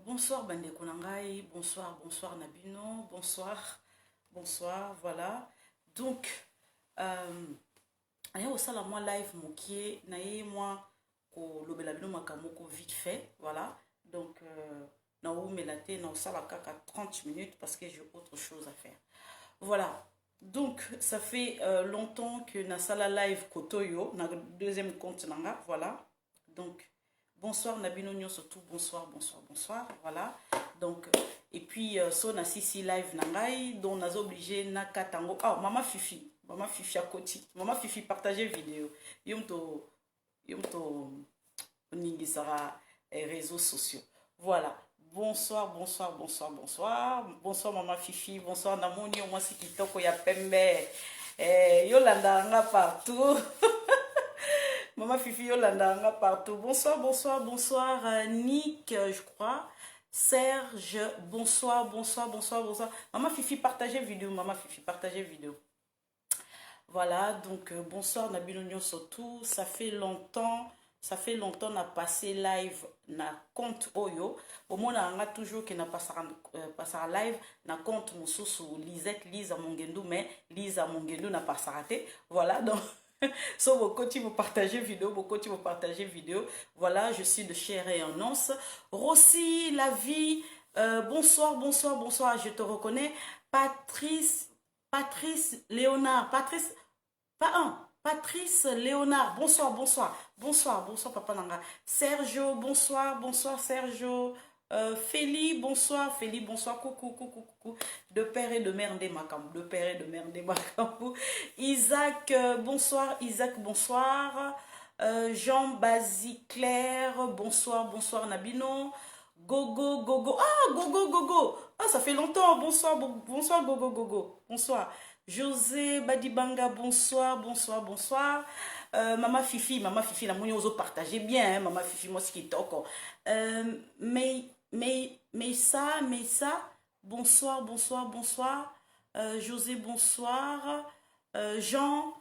Bonsoir Bande Konangai, bonsoir Nabino, bonsoir, voilà. Donc, aya osala moi live mokie, naye moi ko lobela bino makamoko vite fait, voilà. Donc, na ou melate na osala kaka 30 minutes parce que j'ai autre chose à faire. Voilà. Donc, ça fait longtemps que na sala live kotoyo, na deuxième compte nanga, voilà. Donc, bonsoir Nabino Nyon surtout, bonsoir, voilà. Donc, et puis, so na sisi live nangai, donc nazo obligé na katango. Ah, Maman Fifi à côté. Maman Fifi, partagez vidéo. Yomto, ningi sera réseaux sociaux. Voilà. Bonsoir Maman Fifi, bonsoir Namoni, moi si kitoko ya pembe. Yolanda nga partout. Maman Fifi Yolanda partout. Bonsoir. Nick, je crois. Serge, bonsoir. Maman Fifi, partagez vidéo. Voilà, donc bonsoir Nabino Nyon surtout. Ça fait longtemps na passé live na compte Oyo. Au moins on a toujours que na passé live na compte Moussousou Lisa Mongendou, mais Lisa Mongendou n'a pas raté. Voilà, donc so beaucoup vous partagez vidéo, voilà, je suis de chair et en os. Rossi, la vie, bonsoir, je te reconnais. Patrice Léonard, Patrice Léonard, bonsoir, papa Nanga. Sergio, bonsoir, Sergio. Félie, bonsoir, coucou. De père et de mère des Makambu, Isaac, bonsoir, Jean Basiclair, bonsoir Nabino. Gogo. Ah, Gogo. Ah, ça fait longtemps. Bonsoir, Gogo. Bonsoir. José Badibanga, bonsoir. Maman Fifi, la mouni oso partagez bien, hein, Maman Fifi, moi ce qui toko. Mais ça, bonsoir. José, bonsoir. Jean,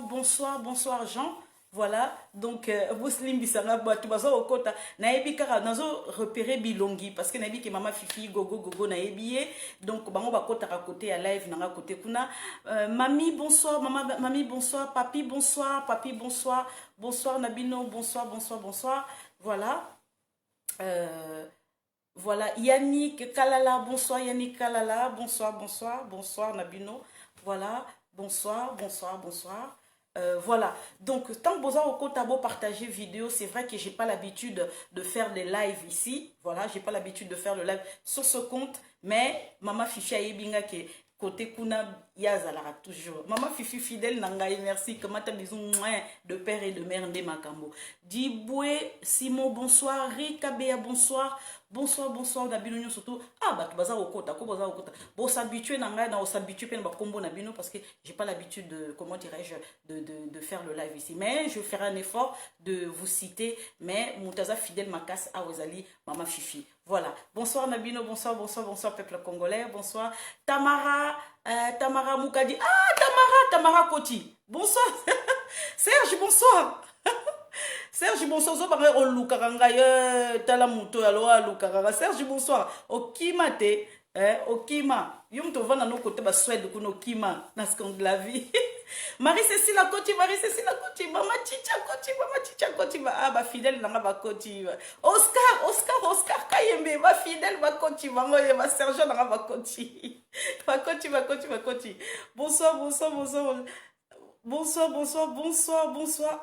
bonsoir Jean. Voilà, donc Muslim bisanga batu bazo okota na ebi kaka nazo repérer bilongi parce que na ebi ke Mama Fifi gogo na ebiye, donc bango bakota à côté à live nanga côté kuna. Mami bonsoir, mamie bonsoir, papi bonsoir, bonsoir Nabino, bonsoir. Voilà. Voilà, Yannick Kalala, bonsoir Nabino. Voilà, bonsoir. Voilà, donc tant que vous avez partagé vidéo, c'est vrai que j'ai pas l'habitude de faire des lives ici. Voilà, j'ai pas l'habitude de faire le live sur ce compte, mais Maman Fifi a binga que côté kuna yazalara toujours. Maman Fifi fidèle nangai, merci. Comment t'as besoin de père et de mère de Makambo. Diboué Simon, bonsoir. Rika Bea, bonsoir. Bonsoir Nabino surtout. Ah bah tu vas au kota, bon s'habituer nangai, on s'habitue peine ba combo Nabino parce que j'ai pas l'habitude de, comment dirais-je, de faire le live ici. Mais je ferai un effort de vous citer. Mais Moutaza fidèle Makas Awazali, Maman Fifi. Voilà. Bonsoir Nabino, bonsoir peuple congolais, bonsoir. Tamara Moukadi. Ah Tamara Koti. Bonsoir. Serge, bonsoir. Serge, bonsoir. Serge, bonsoir. Okima te. Okima. Yum to vana no kote ba Suède kuno Okima. Na la vie. Marie-Cécile Koti. Mama Chicha Koti. Ah, ba fidèle nanga ba Koti. Oscar Kayembe. Ba fidèle ba Koti. Bango ye ba Serge nanga ba Koti. Ba Koti. Bonsoir.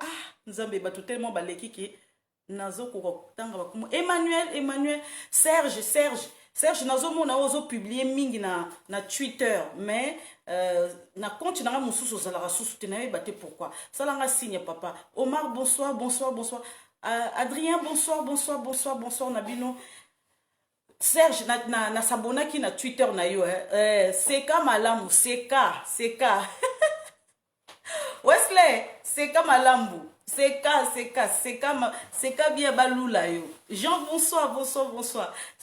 Ah, Nzambe batu tellement baleki ki nazo ko tanga bakumu. Emmanuel, Serge nazo mona ozo publier mingi na Twitter, mais na compte na mususu zala susu tenaye baté pourquoi. Ça langa signe papa. Omar bonsoir. Adrien bonsoir Nabino. Serge na sabonaki na Twitter na yo Seka malamu Seka Wesley, Seka malambu. Seka bien balula yo. Jean, bonsoir.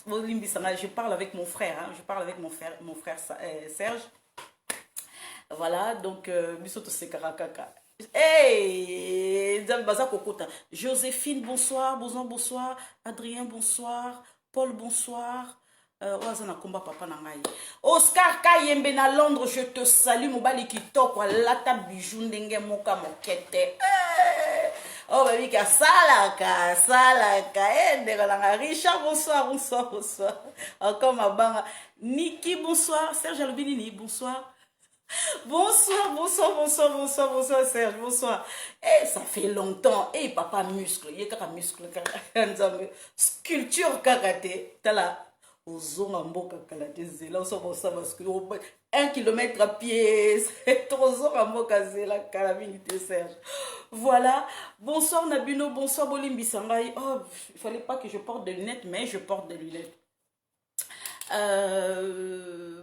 Je parle avec mon frère, mon frère Serge. Voilà, donc, bisoto Seka Rakaka. Hey, Joséphine, bonsoir. Bonsoir, bonsoir. Adrien, bonsoir. Paul, bonsoir. Papa Nangai. Oscar Kayembe na Londres, je te salue. Mobali kitoko, lata bijou ndenge moka mokete. Oh, baby, salaka. Richard, bonsoir, bonsoir, bonsoir. Encore ma banga. Niki, bonsoir. Serge Albinini, bonsoir. Bonsoir, Serge, bonsoir. Eh, ça fait longtemps. Eh, papa muscle. Il y a muscle. Sculpture karaté. T'as là. Ozonga mboka karaté zela. On s'en parce que 1 kilomètre à pied. C'est trop zonga mboka zela. Karabinité, Serge. Voilà. Bonsoir, Nabino. Bonsoir, Bolimbi Sangai. Oh, il fallait pas que je porte des lunettes, mais je porte des lunettes.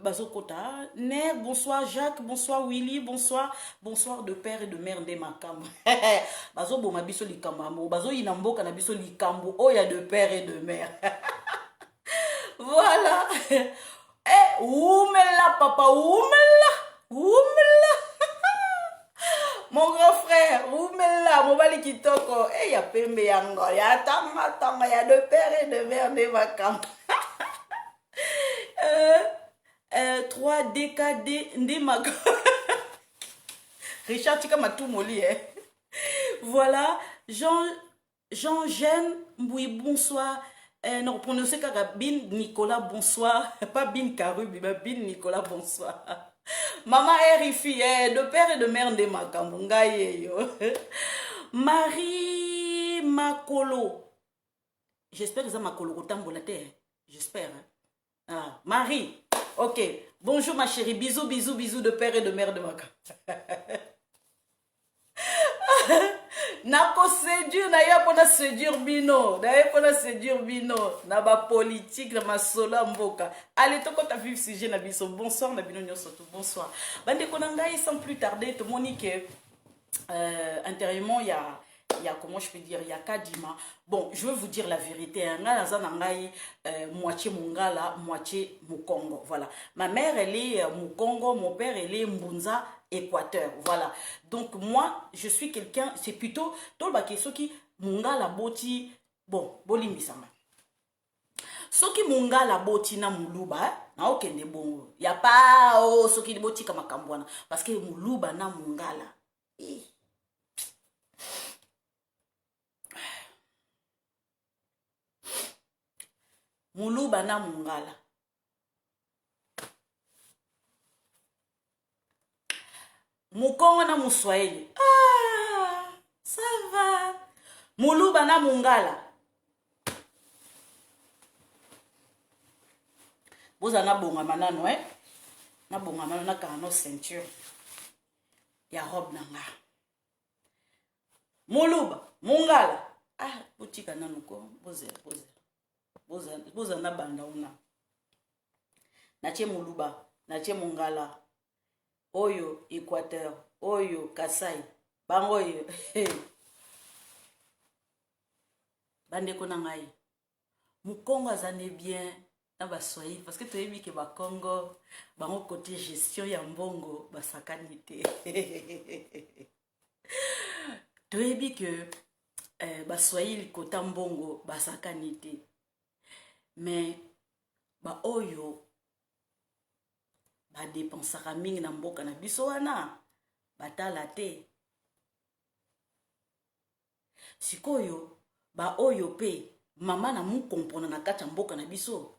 Bazokota, Ner, bonsoir Jacques, bonsoir Willy, bonsoir de père et de mère de Makam. Bazo boma biso likambo, bazo inamboka na biso likambo, oh ya de père et de mère. Voilà. Eh, oumela papa, oumela. Mon grand frère, oumela, mobali kitoko, eh ya pembe yango, ya tanga, ya de père et de mère de Makam. 3 DKD Ndemago. Richard Tika Matou Moli. Voilà. Jean Gênes Mboui, bonsoir. Non, prononcez Bin Nicolas, bonsoir. Pas Bin Karubi, mais Bin Nicolas, bonsoir. Maman Erifi, de père et de mère Ndemago. Marie Makolo. J'espère que ça Makolo Rotambo la terre. J'espère. Ah, Marie. Ok. Bonjour ma chérie. Bisous de père et de mère de Maka. Nako séduire, naïa pona séduire bino. Na ba politique, na ma sola mboka. Allez, toko ta vivre sujet na biso. Bonsoir, na bino surtout. Bonsoir. Bande konangai, sans plus tarder, te monique. Intérieurement, il y a, comment je peux dire, il y a Kadima. Bon, je veux vous dire la vérité. Moitié Mongala, moitié Mukongo. Voilà. Ma mère, elle est Mukongo, mon père, elle est Mbunza, Équateur. Voilà. Donc, moi, je suis quelqu'un, c'est plutôt, Tolba Kesoki, Mongala Boti, bon, Bolimbisama. Soki Mongala Boti na Muluba, na okende bongo. Y a pas, oh, Soki Boti kama Kambwana. Parce que Muluba na Mongala. Muluba na Mungala. Mukongo na Muswahili. Ah, ça va. Muluba na Mungala. Boza na bonga manano, na bonga manano na kano ceinture. Ya robe nanga. Muluba, Mungala. Ah, butika nanuko, boze. Boza na banda una. Nache Muluba, nache Mungala. Oyo Équateur, oyo Kasai. Bango yo. Bande ko nangai. Mukongo azane bien na baswahili parce que tu as vu que ba Congo bango côté gestion ya mbongo basakanité. Tu as vu que baswahili côté mbongo basakanité. Mais ba oyo ba dépensaka mingi na mboka na biso wana batala te. Sikoyo ba oyo pe mama na mu comprendre na kati ya mboka na biso.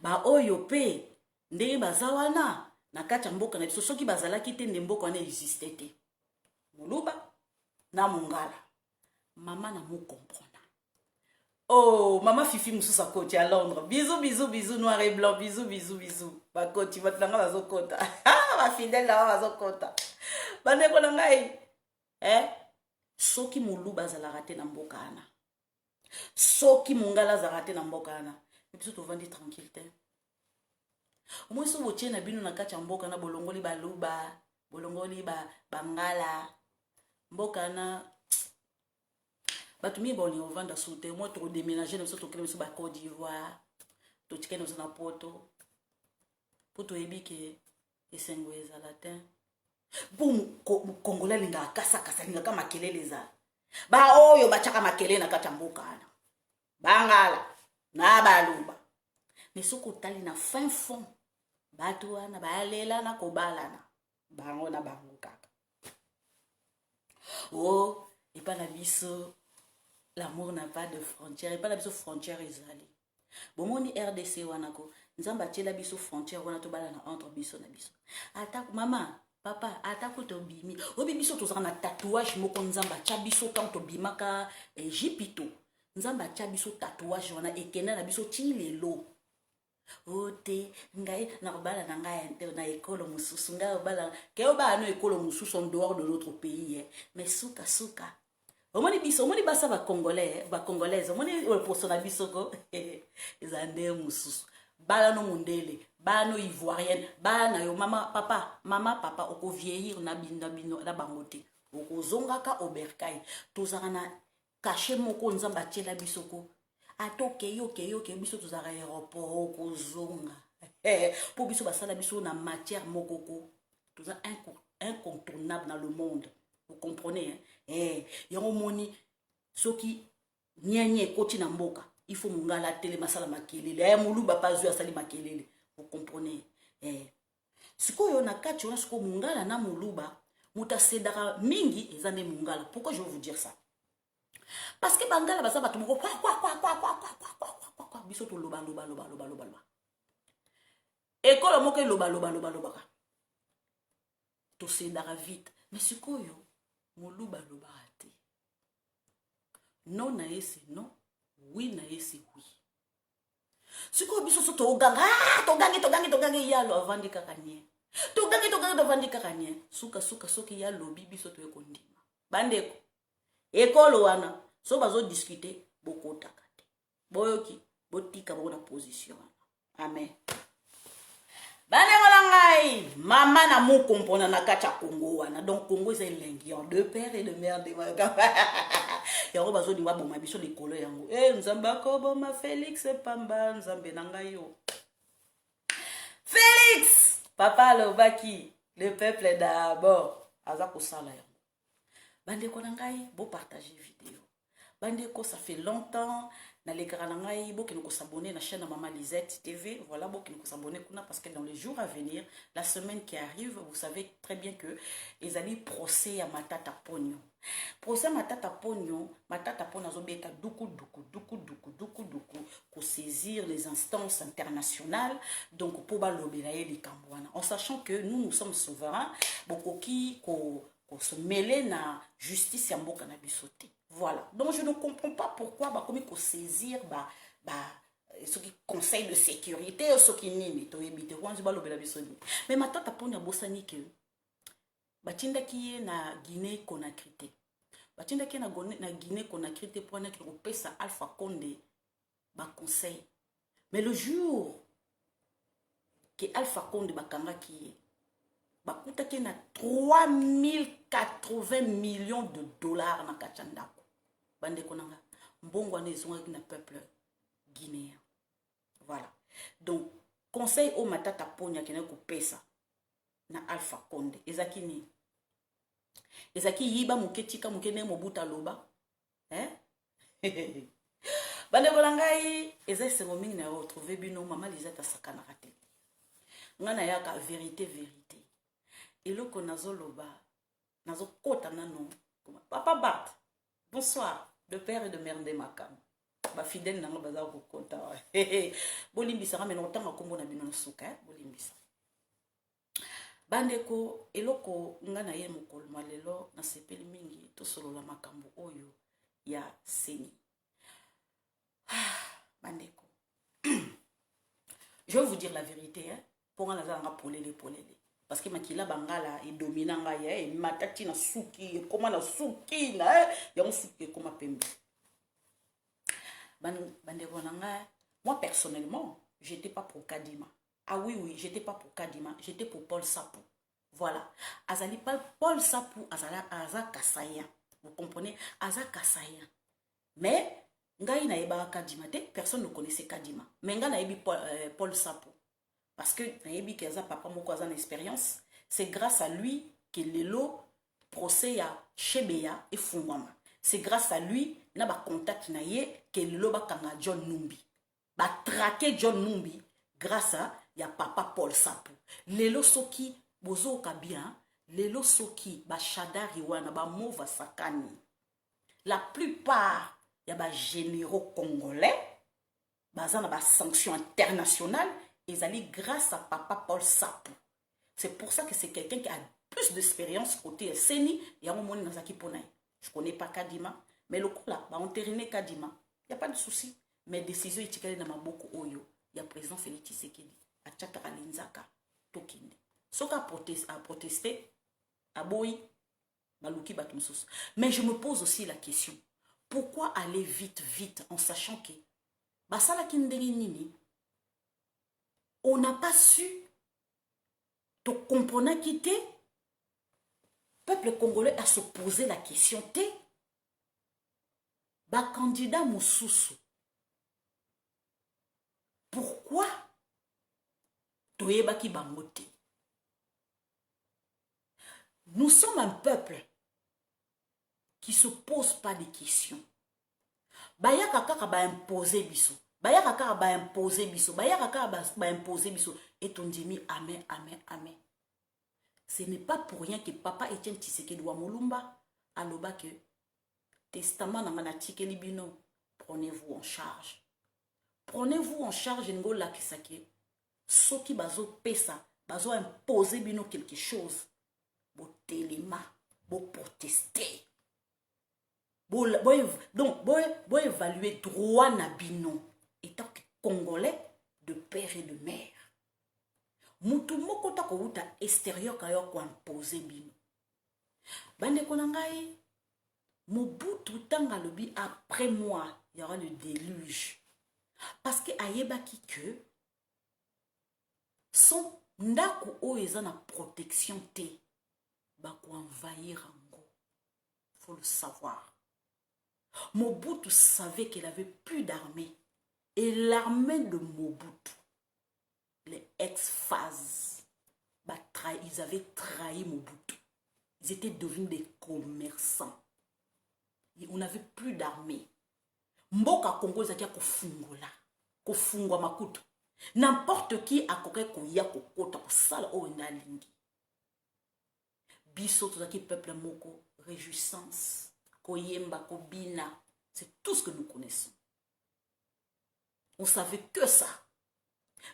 Ba oyo pe ndenge baza wana na kati ya mboka na biso soki bazalaki te nde mboka wana existe te. Muluba na Mungala mama na mu comprendre. Oh, maman Fifi Moussousa Koti à Londres. Bisous, noir et blanc. Bisous. Ba Koti, va te langar la kota. Ma fidèle là, va kota. Ba ne kona ngai. Soki Muluba za raté na mboka ana. Soki Mungala za raté na mboka ana. Et puis tu vandi tranquille te. Au moins so botie na bino na kati ya mboka na bolongoli ba luba, bolongoli ba bangala. Mboka na Batumi boni ovanda soute moi to déménager nous to créer ba Côte d'Ivoire to tike nous na poto pour to ebi ke esengweza latin Bon, Congolais linga kasa linga kama makelele za. Ba oyo bachaka makelele na kati ya mboka ana. Bangala na baluba. Mais soko tali na fin fond. Bato wana balela na kobalana. Bango na bango kaka. Oh, et pas la biso. L'amour n'a pas de frontières. Et pas la biso frontière ezali. Bon moni RDC wanako. Nzamba tela biso frontière wana to balana entre biso na biso. Atako mama. Papa, atako to bimi. Obi biso to zana tatouage moko nzamba tia biso quand to bimaka Jipito. Nzamba tia biso tatouage wana ekena na biso ti lelo. Ote ngai na bala na ngai na ekolo mususu ngai bala ke oba no ekolo mususu en dehors de notre pays mais suka omoni biso omoni basa ba congolais ba congolaise omoni o posona biso ko ezande mususu bala no mundele bano ivoirienne bana yo mama papa oko vieillir na bino na bangote oko zongaka oberkai tozaka na caché moko nzamba tiela biso ko atoke yo biso tozaka aéroport oko zonga pour biso basala biso na matière mokoko toza incontournable dans le monde vous comprenez yango moni soki nyenye koti na mboka il faut mungala tele masala makelele muluba pazu asali makelele vous comprenez sikoyo na kati ona siko mungala na muluba mutasedaka mingi ezande mungala. Pourquoi je vais vous dire ça? Parce que bangala baza bato moko biso to loba ekolo moko loba to sedaka vite mais sikoyo moluba loba te non na ese non oui na ese oui sikoyo biso so to ganga togangi yalo avandi kaka nye togangi avandi kaka nye suka soki ya lobi biso to ekondima bandeko ekolo wana so bazo discuter bokotaka te boyoki botika bona position amen. Banengola ngai mama na mu kompona na kacha Congo wana donc Congo c'est lingi en deux pères et de mère de yango bazo ni waboma biso likolo yango nzamba ko boma Félix Pamba nzambe na ngai yo Félix papa lobaki le peuple d'abord aza kosala yango. Bandeko na ngai bo partager vidéo bandeko ça fait longtemps na lekara na ngai bo kino ko s'abonner na chaîne Maman Lisette TV voilà bo kino ko s'abonner kuna parce que dans les jours à venir la semaine qui arrive vous savez très bien que ezali procès à Matata Ponyo Matata Ponyo azobeta duku ko saisir les instances internationales donc pour balobela ye likambwana en sachant que nous sommes souverains bokoki ko se mêler na justice ya mboka na bisote. Voilà. Donc je ne comprends pas pourquoi comme ko saisir ce qui conseil de sécurité ce qui nini to ebite wanzi balobela bisoni. Mais Matata Ponyo bosani ke batindaki ye na Guinée Conakry te. Batindaki na Guinée Conakry te pour na ko pesa Alpha Condé ba conseil. Mais le jour que Alpha Condé bakangaki ye bakutaki na 3080 millions de dollars na kachandako bandeko nanga mbongo wana ezongaki na peuple guinéen. Voilà donc conseil au Matata Ponyo kena ko pesa na Alpha Condé ezaki ni ezaki yiba muketika mukene mobuta loba bandeko ngai ezai sengo mingi na retrouver bino Maman Lisette sakana raté ngana yaka vérité eloko nazoloba nazokota nano papa Bart bonsoir de père et de mère de makam ba fidèle nanga baza ko kota bolimbisa ka mena otanga kombo na bino suka bolimbisa bandeko eloko ngana ye mokolo malelo na sepeli mingi to solola makambo oyo ya seni bandeko je vais vous dire la vérité pour nga nazanga polele parce que makila bangala et dominanga ya matati na suki comment na suki na ya suki comme pembe bandeko nanga moi personnellement j'étais pas pour Kadima. Ah oui j'étais pas pour Kadima, j'étais pour Paul Sapou. Voilà azali pas Paul Sapou aza kasaya vous comprenez aza kasaya mais ngai na eba Kadima te personne ne connaissait Kadima mais nga na ebi Paul Sapou parce que nayebi kaza papa moko aza na expérience c'est grâce à lui que lelo procès ya Chebeya et Fungwama. C'est grâce à lui, na ba contact na ye, que lelo ba kanga John Numbi. Ba traquer John Numbi grâce à ya papa Paul Sapou. Lelo soki bozo ka bien, lelo soki ba Shadari wana ba mova sakani. La plupart ya ba généraux congolais bazana ba sanctions internationales, ils allaient grâce à papa Paul Sapou. C'est pour ça que c'est quelqu'un qui a plus d'expérience côté Seni et à un moment Nazaki Ponay. Je connais pas Kadima, mais le coup là, on termine Kadima. Il n'y a pas de souci. Mes décisions éthiques dans ma beaucoup oyo. Il y a président Félix Tshisekedi, à Tchakara Linzaka, Tokinde. Soka a protesté, à Boyi, Malouki Batumsos. Mais je me pose aussi la question, pourquoi aller vite, vite, en sachant que Basala Kindeli Nini, on n'a pas su te comprendre quitter peuple congolais à se poser la question te ba candidat Moussoussou pourquoi toyeba ki bangote. Nous sommes un peuple qui se pose pas de questions. Bayaka kaka ba imposer biso, bayaka kaka ba imposer biso, bayaka kaka ba imposer biso et on dit amen amen amen. Ce n'est pas pour rien que papa Etienne Tshisekedi wa Mulumba aloba que testament na manatike libino, prenez-vous en charge. Prenez-vous en charge ngo la kisake. Soki bazo pesa, bazo imposer bino quelque chose. Bo telema, bo protester. Donc, bo évaluer droit na bino étant que congolais de père et de mère. Mutu moko ta ko uta extérieur kayo ko imposer bino. Bande konangai Mobutu tanga lobi après moi, il y aura le déluge. Parce que ayebaki que son ndako o eza na protection te ba ko envahir ango. Faut le savoir. Mobutu savait qu'il avait plus d'armée. Et l'armée de Mobutu, les ex-phases, ils avaient trahi Mobutu. Ils étaient devenus des commerçants. On n'avait plus d'armée. Mboka Congo zakia kofungola, kofungwa makutu. N'importe qui a koke koya kokota kosala o ndalingi. Biso tozaki peuple moko, réjouissance, koyemba, kobina, c'est tout ce que nous connaissons. On savait que ça.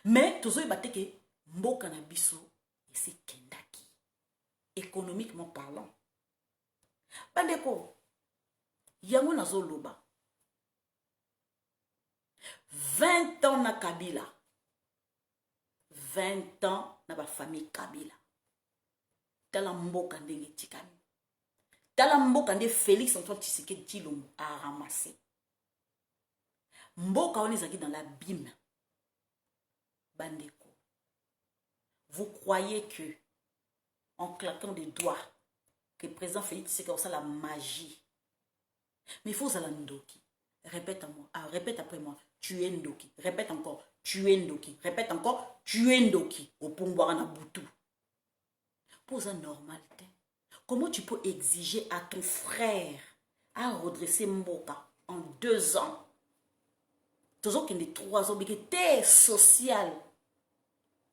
Mais tozo yebate ke mboka na biso et c'est kendaki. Économiquement parlant. Bandeko yango nazoloba 20 ans na Kabila, 20 ans na ba famille Kabila. Tala mboka ndenge tikami, tala mboka nde Félix Antoine Tshisekedi Tshilombo a ramassé. Mboka on ezaki dans l'abîme. Bandeko, vous croyez que en claquant des doigts que le président Félix Tshisekedi a la magie? Mais il faut ça la Ndoki. Répète à moi. Ah, répète après moi. Tu es Ndoki. Répète encore. Tu es Ndoki. Répète encore. Tu es Ndoki. Au Pumboara na Boutou. Pose un normal. Comment tu peux exiger à ton frère à redresser Mboka en 2 ans? Toujours qu'il y a 3 ans, mais t'es social.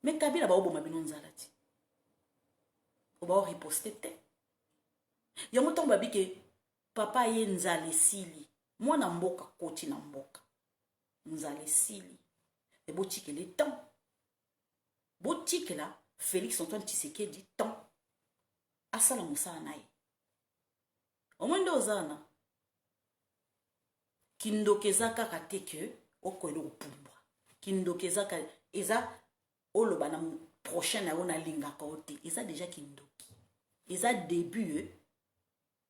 Mais Kabila ba oboma bino nzalati. Oba riposte te. Yango tomba bike papa ye nzale sili. Mwana mboka koti na mboka. Nzale sili. Et botike le temps. Botike la Félix Antoine Tshisekedi temps. Asala musala nae. Omwende ozana. Kindokezaka kateke okwele opumbwa. Kindokezaka eza oloba na prochaine na ona lingaka ote. Eza déjà kindoki. Eza début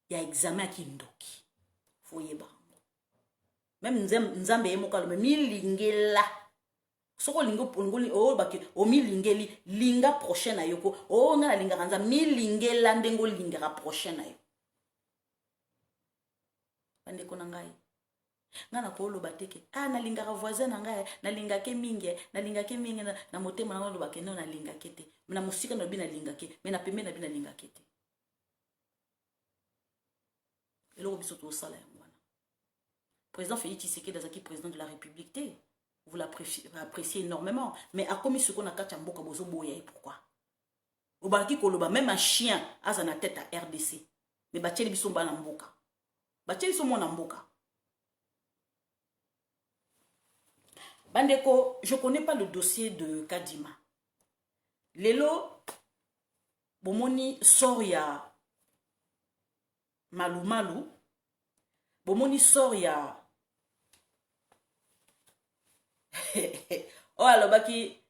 ya examen kindoki. Foye bango. Même nzambe yemokalo me milingela. Soko lingo pongoli o baki o milingeli linga prochaine na yoko. O nga na linga kanza milingela ndengo linga prochaine na yo. Bande kona ngai. Nga na ko loba teke na linga voisin na ngai na linga ke mingi na motema na loba ke non na linga kete. Na musika na bina linga ke, me na pembe na bina linga kete. Et le biso to sala yango. Président Félix Tshisekedi Azaki, président de la République, vous l'appréciez énormément. Mais à comme ce qu'on a kacha mboka bozo boye, pourquoi? Au baraki koloba, même un chien a na tête à RDC. Mais bacheli biso mba na mboka. Bacheli biso mona mboka. Bandeko, je connais pas le dossier de Kadima. Lelo, bomoni sort ya Malou Malou. Bomoni sort ya oh alobaki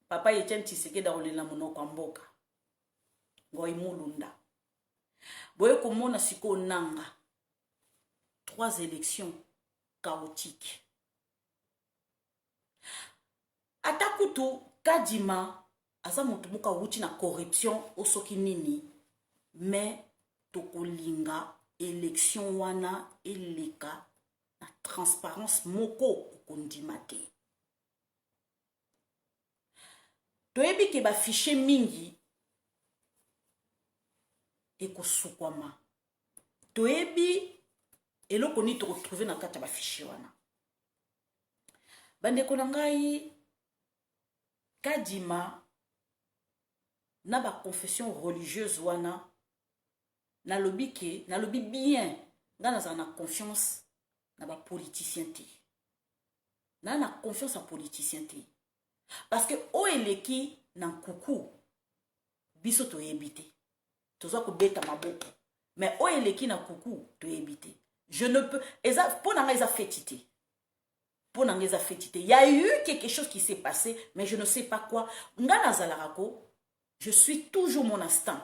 papa Etienne Tshisekedi aolela monoko mboka ngoi mulunda boye komona siko nanga 3 élections chaotiques atakutu Kadima aza mutu muka wuti na corruption osoki nini mais tokolinga élection wana eleka na transparence moko kondimate. Toyebi ke ba fichier mingi ekosukwama. Toyebi eloko ni to retrouver na kata ba fichier wana. Bande konangai Kadima na ba confession religieuse wana na lobi bien ngana na confiance na ba politicien te. Na confiance en politicien te. Parce que o eleki nan kuku biso to yebite. Toza ko beta maboko. Mais o eleki na kuku to yebite. Je ne peux eza ponanga eza fétité. Ponanga eza fétité. Il y a eu quelque chose qui s'est passé mais je ne sais pas quoi. Ngana zalarako, je suis toujours mon instant.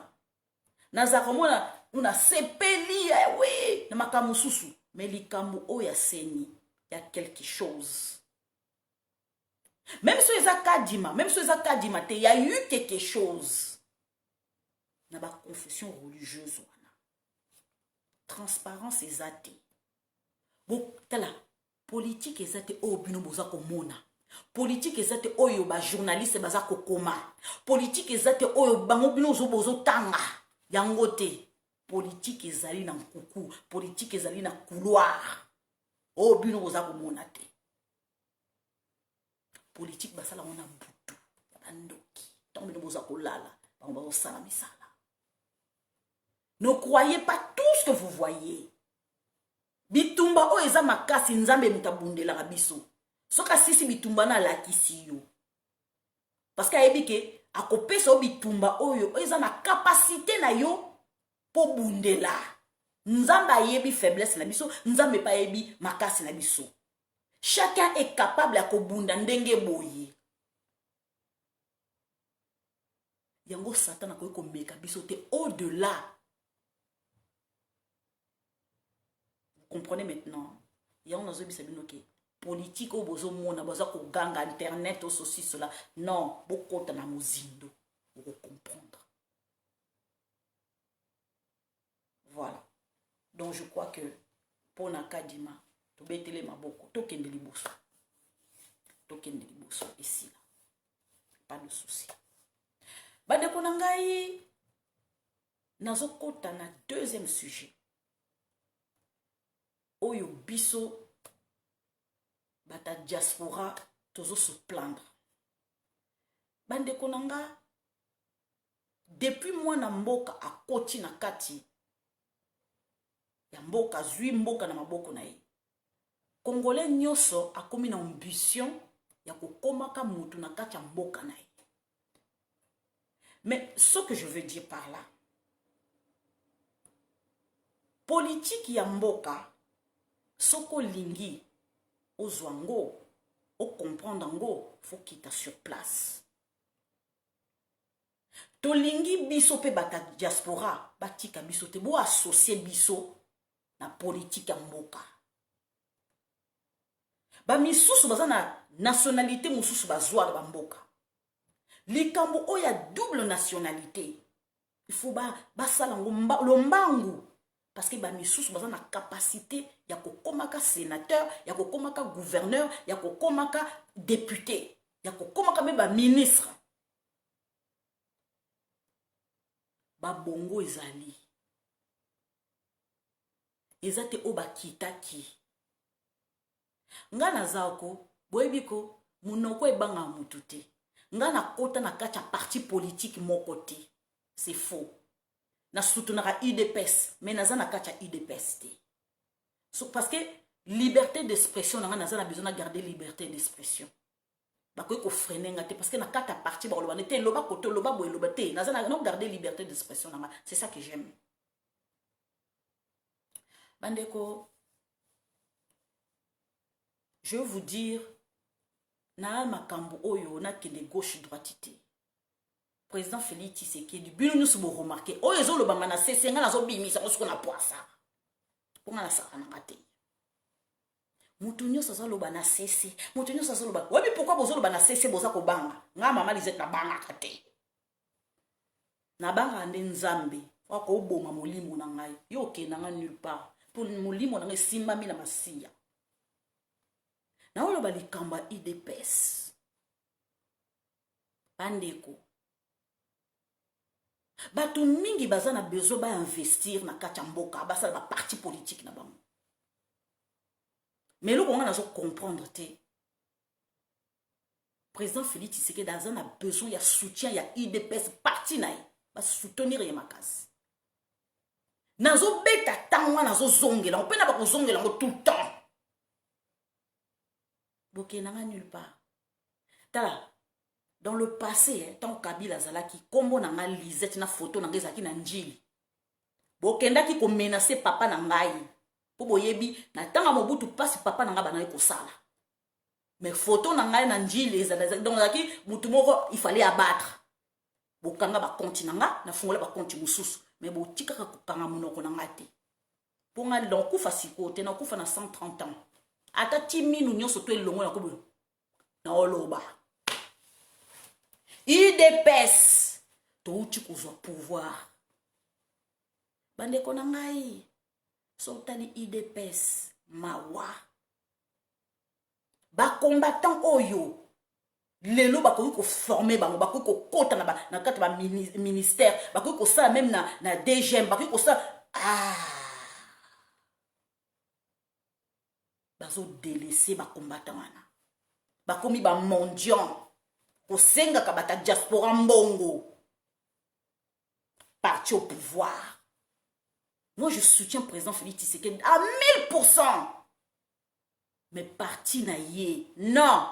Nazako mona una sepeli oui na makamususu mais likambo o ya seni. Il y a quelque chose. Même si ils ont Kadima, il y a eu quelque chose. N'a pas confession religieuse. Transparence et zate. Bon, tala politique et zate o bino boza komona. Politique et zate o yo ba journaliste baza kokoma. Politique et zate o yo bango bino zo bozo tanga. Yangote. Politique et zali na kuku, politique et zali na couloir. O bino boza komona te. Politique basala on a butu ya bandoki tombe no boza kolala ba on sala misala. Ne croyez pas tout ce que vous voyez. Bitumba o eza makasi nzambe mutabundela ka biso. Soka sisi bitumba na lakisi yo. Parce que ayebike akopesa o bitumba oyo eza na capacité na yo po bundela. Nzambe ayebi faiblesse na biso, nzambe pa yebi makasi na biso. Chacun est capable à kobunda ndenge boye. Yango Satan a ko meka biso te au-delà. Vous comprenez maintenant? Yango nazo bisabino ke politique o bozo mona boza ko ganga internet o ceci cela. Non, bokota na mozindo. Vous comprendre. Voilà. Donc je crois que pour Kadima to betele maboko to kende liboso ici là pas de souci. Bande konangai nazokota na deuxième sujet oyo biso bata diaspora tozo se plaindre. Bande konanga depuis moi na mboka akoti na kati ya mboka zui mboka na maboko na ye. Congolais nyoso a komi na ambition ya kokomaka mutu na kati ya mboka na ye. Mais ce que je veux dire par là, politique ya mboka soko lingi ozwango o comprendre ngo faut quitter sur place. To lingi biso pe bata diaspora batika biso te bo associer biso na politique ya mboka. Ba misusu baza na nationalité mususu bazwa ba mboka. Likambo oya double nationalité. Il faut ba sala lombangu parce que ba misusu baza na capacité ya kokomaka sénateur, ya kokomaka gouverneur, ya kokomaka député, ya kokomaka même ba ministre. Ba bongo ezali. ezate o bakitaki nga nazako boyebiko munoko ebanga mutu te nga na kota na kati ya parti politique moko te c'est faux na soutenaka UDPS mais naza na kati ya UDPS te parce que liberté d'expression nanga naza na besoin na garder liberté d'expression bakoki kofrene nga te parce que na kati ya parti bakoloba ne te loba koto loba boye loba te naza na garder liberté d'expression nanga c'est ça que j'aime bandeko. Je veux vous dire, na makambo oyo na kende gauche droite te. Président Félix Tshisekedi, bino nyusu bo remarquer, oyo zo lobanga na sesenga na zo bimisa ko na poisa. Ponga na saka na te. Mutu nyusu zo loba na sese, mutu nyusu zo loba. Wabi pourquoi bozo loba na sese boza ko banga? Nga mama Lisette na banga kate. Na banga nde nzambe, wa ko boma molimo na ngai. Yo ke na nga nulle part. Pour molimo na ngai simba mi na masiya. Na olo ba likamba IDPS bandeko batu mingi baza na besoin ba investir na kati ya mboka basala ba parti politique na bango mais loko nga nazo comprendre te président Félix Tshisekedi aza na besoin ya soutien ya IDPS parti na ye ba soutenir ye makasi nazo beta tangwa nazo zongela on peut na ba ko zongela ngo tout le temps. Boké n'a nulle part. Tala, dans le passé, tant Kabila Zalaki, kombo na nga Lisette na photo na ngezaki na njili. Boké ndaki ko menacer papa na ngai. Po boyebi, na tanga mobutu pasi papa na nga bana ko sala. Mais photo na ngai na njili donc zaki mutu moko il fallait abattre. Bokanga ba konti na nga na fungola ba konti mususu. Mais botika ka kanga munoko na ngate. Po nga donc kufa sikote na kufa na 130 ans. Ata timinu nyonso to elongo na kobo na oloba IDPS to uti kozwa pouvoir bandeko na ngai sotali IDPS mawa ba combattant oyo lelo bakoki ko former bango bakoki ko kota na kati ba ministère bakoki ko sala même na DGM bakoki ko sala bazo délaisser ba combattant wana bakomi ba mondian ko senga ka bata diaspora mbongo parti au pouvoir. Moi je soutiens président Félix Tshisekedi à 1000%. Mais parti na ye non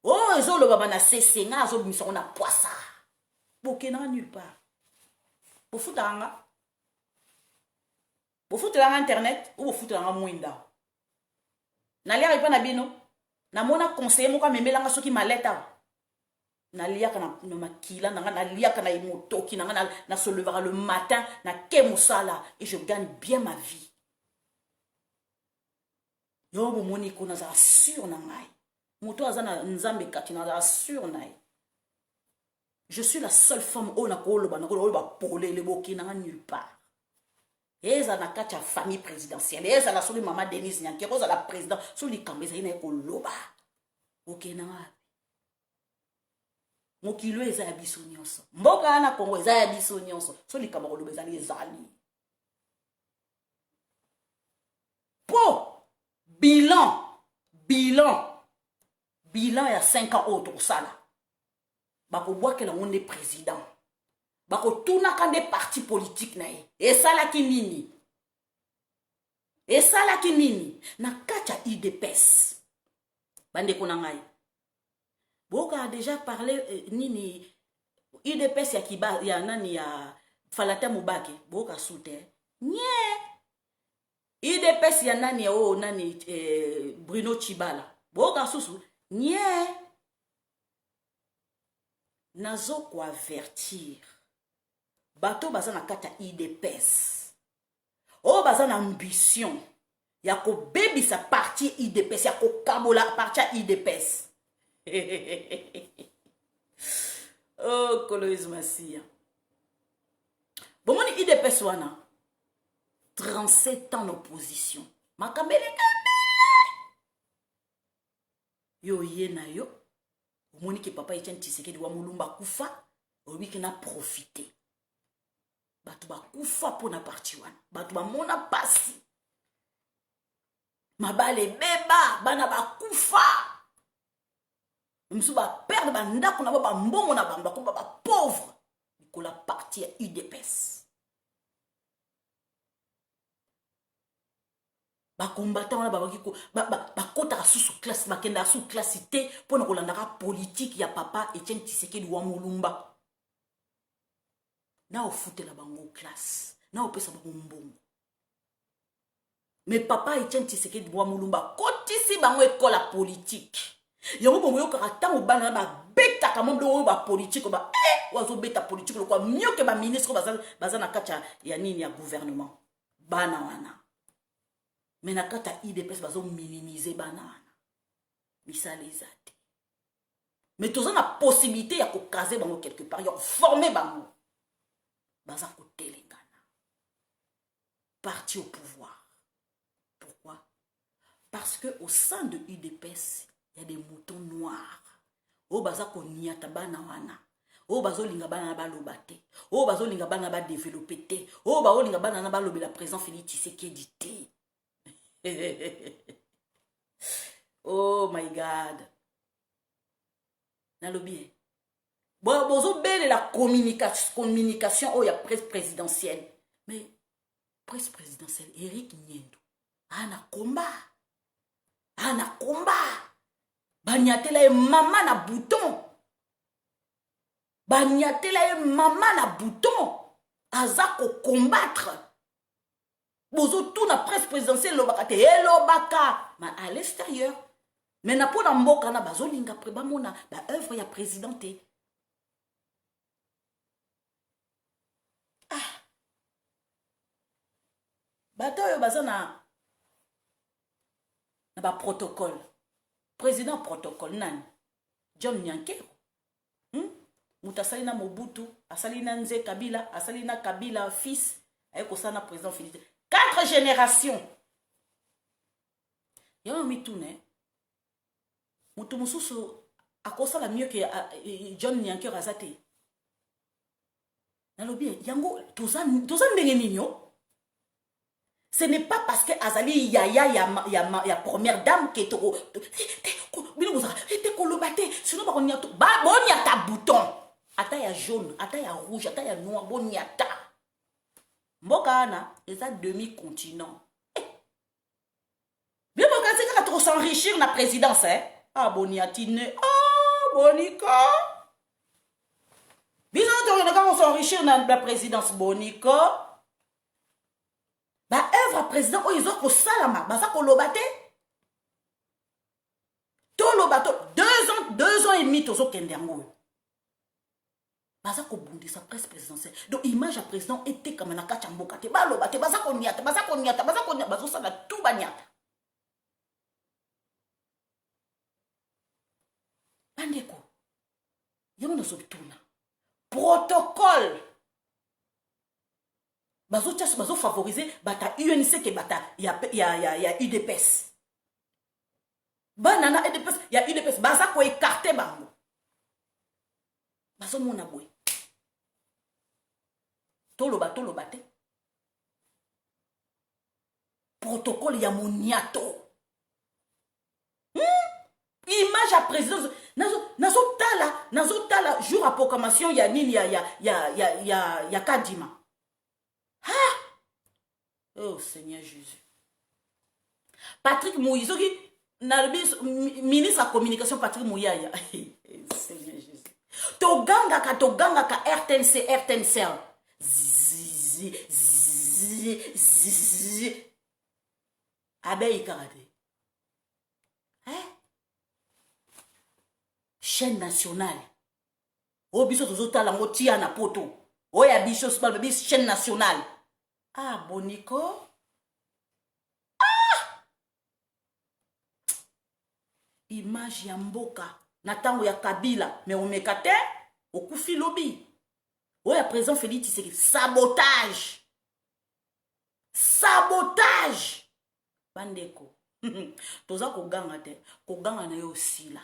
oh ezo lo baba na sesenga zo bimisa na poisa bokena nulle part bofutanga internet ou bofutanga mwinda. Nalia pas na bino na mona conseiller moko memelanga soki maleta nalia kana na makila nalia kana imotoki na se levera le matin na ke musala et je gagne bien ma vie. Yo bo moni ko na za sûr na ngai moto azana nzambe kati na za sûr na. Je suis la seule femme au na ko lo ba pole le boki na nulle part. Eza na kati ya famille présidentielle eza la soli mama Denise Nyanke koza la président soli kambeza ina ko loba oke na wapi mokilo eza ya biso nyonso mboka na Kongo eza ya biso nyonso soli kamba ko loba ezali po bilan ya 5 ans autres sala bako bwakela ngonde président bako tuna kande parti politique na ye esalaki nini na kacha IDPS bandeko na ngai boka a déjà parlé nini IDPS ya kiba ya nani ya Falata Mubake boka soute nye IDPS ya nani ya nani Bruno Chibala boka susu nye nazo ko avertir bato baza na kata IDPS o baza na ambition ya ko bebisa parti IDPS ya ko kabola parti IDPS oh Coloïse Massia bomoni IDPS wana 37 ans en opposition makambele yo yena yo omoni ke papa Etienne Tshisekedi wa mulumba kufa obi na profiter batu ba kufa pona parti wana batu ba mona pasi mabale beba bana bakufa msu ba perdre ba ndako na ba mbongo na bamba ko ba pauvre la partie ya UDPS ba combattant wana ba kiko ba kota sous classe makenda sous classe té pona ko landaka politique ya papa Etienne Tshisekedi wa Mulumba na ofutela bango classe na opesa bango mbongo. Mais papa Etienne Tshisekedi wa Mulumba kotisi bango école politique. Yango bongo yo kaka ou bana ba beta ka mambo ba politique ba wazo beta politique lo kwa mieux que ba ministre baza na kacha ya nini ya gouvernement. Bana wana. Mais na kata IDPS bazo minimiser bana wana. Misali zate. Mais toza na possibilité ya ko caser bango quelque part, ya former bango. Baza ko telengana. Parti au pouvoir. Pourquoi? Parce que au sein de UDPS, il y a des moutons noirs. O baza ko niata bana wana. O bazo linga bana na ba lobate. O bazo linga bana na ba développer te. O bazo linga bana na ba lobi la président Félix Tshisekedi te. Oh my God. Na lobi. Bon bozo belle la communication oh ya presse présidentielle. Mais presse présidentielle Eric Niendo. Ana combat. Ana combat. Banyatela e mama na bouton. Banyatela e mama na bouton. Azako combattre. Bozo tout na presse présidentielle lobaka te elobaka. Mais à l'extérieur. Mais na pona mboka na bazolinga pre bamona ba œuvre ya présidenté. Ah. Bato yo bazana na ba protocole. Président protocole nani John Nyankero mutasali na Mobutu asali na Nze Kabila asali na Kabila fils ayeko sana président Félix 4 générations yama mitune mutu mususu akosala mieux que John Nyankero azate nalobi yango toza ndenge nini yo. Ce n'est pas parce que Azali ya première dame qui est trop. Sinon, on y a tout. Bon, y a ta bouton. Ata ya jaune, ata ya rouge, ata ya noir, bon, y a ta. Mbokana, c'est un demi-continent. Bien, bon, c'est quand tu s'enrichir la présidence, hein. Ah, boniatine. Ah, bonica. Bien, on s'enrichir dans la présidence, bonica. Ba œuvre président o ils ont ko salama baza ko lobate to lobato 2 ans et demi tozo kendengo baza ko bundi sa presse présidentielle donc image à président était comme na kacha mboka te ba lobate baza ko niata bazo sala tout banyata bandeko yango no sobituna protocole bazo favoriser bata UNC ke bata ya UDPS. Banana UDPS ya UDPS baza ko écarter bango. Bazo mona boy. Tolo bate. Protocole ya moniato. Image à présidence nazo tala jour à proclamation ya nini ya Kadima. Ah! Oh Seigneur Jésus. Patrick Mouizogi, ministre de la communication Patrick Mouyaya. Seigneur Jésus. Toganga ka RTNC. Abe Ikarade. Hein? Chaîne nationale. Obiso tozotala ngo tia na poto. Oya biso spal bis chaîne nationale. Ah, Bonico. Ah! Image ya mboka. Natango ya Kabila. Mais on mekate. Okufi lobby. Oya président Félix Tshisekedi. Sabotage. Bandeko. Toza koganga te. Koganga na yo sila.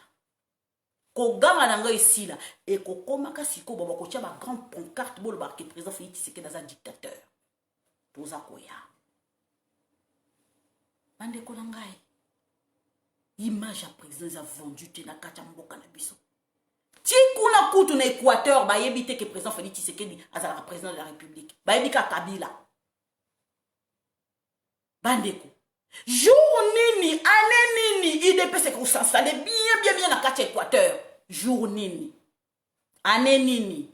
Koganga na nga isila. Et kokoma kasiko baba kotia ba grande pancarte bolo ba ke président Félix Tshisekedi dans un dictateur. Toza koya. bande ko na ngai image à président a vendu te na kati ya mboka na biso ti kuna kutu na Équateur bayebi te que président Félix Tshisekedi azalaka président de la République bayebi ka Kabila bandeko jour nini année nini IDPS ko s'installer bien na kati ya Équateur jour nini année nini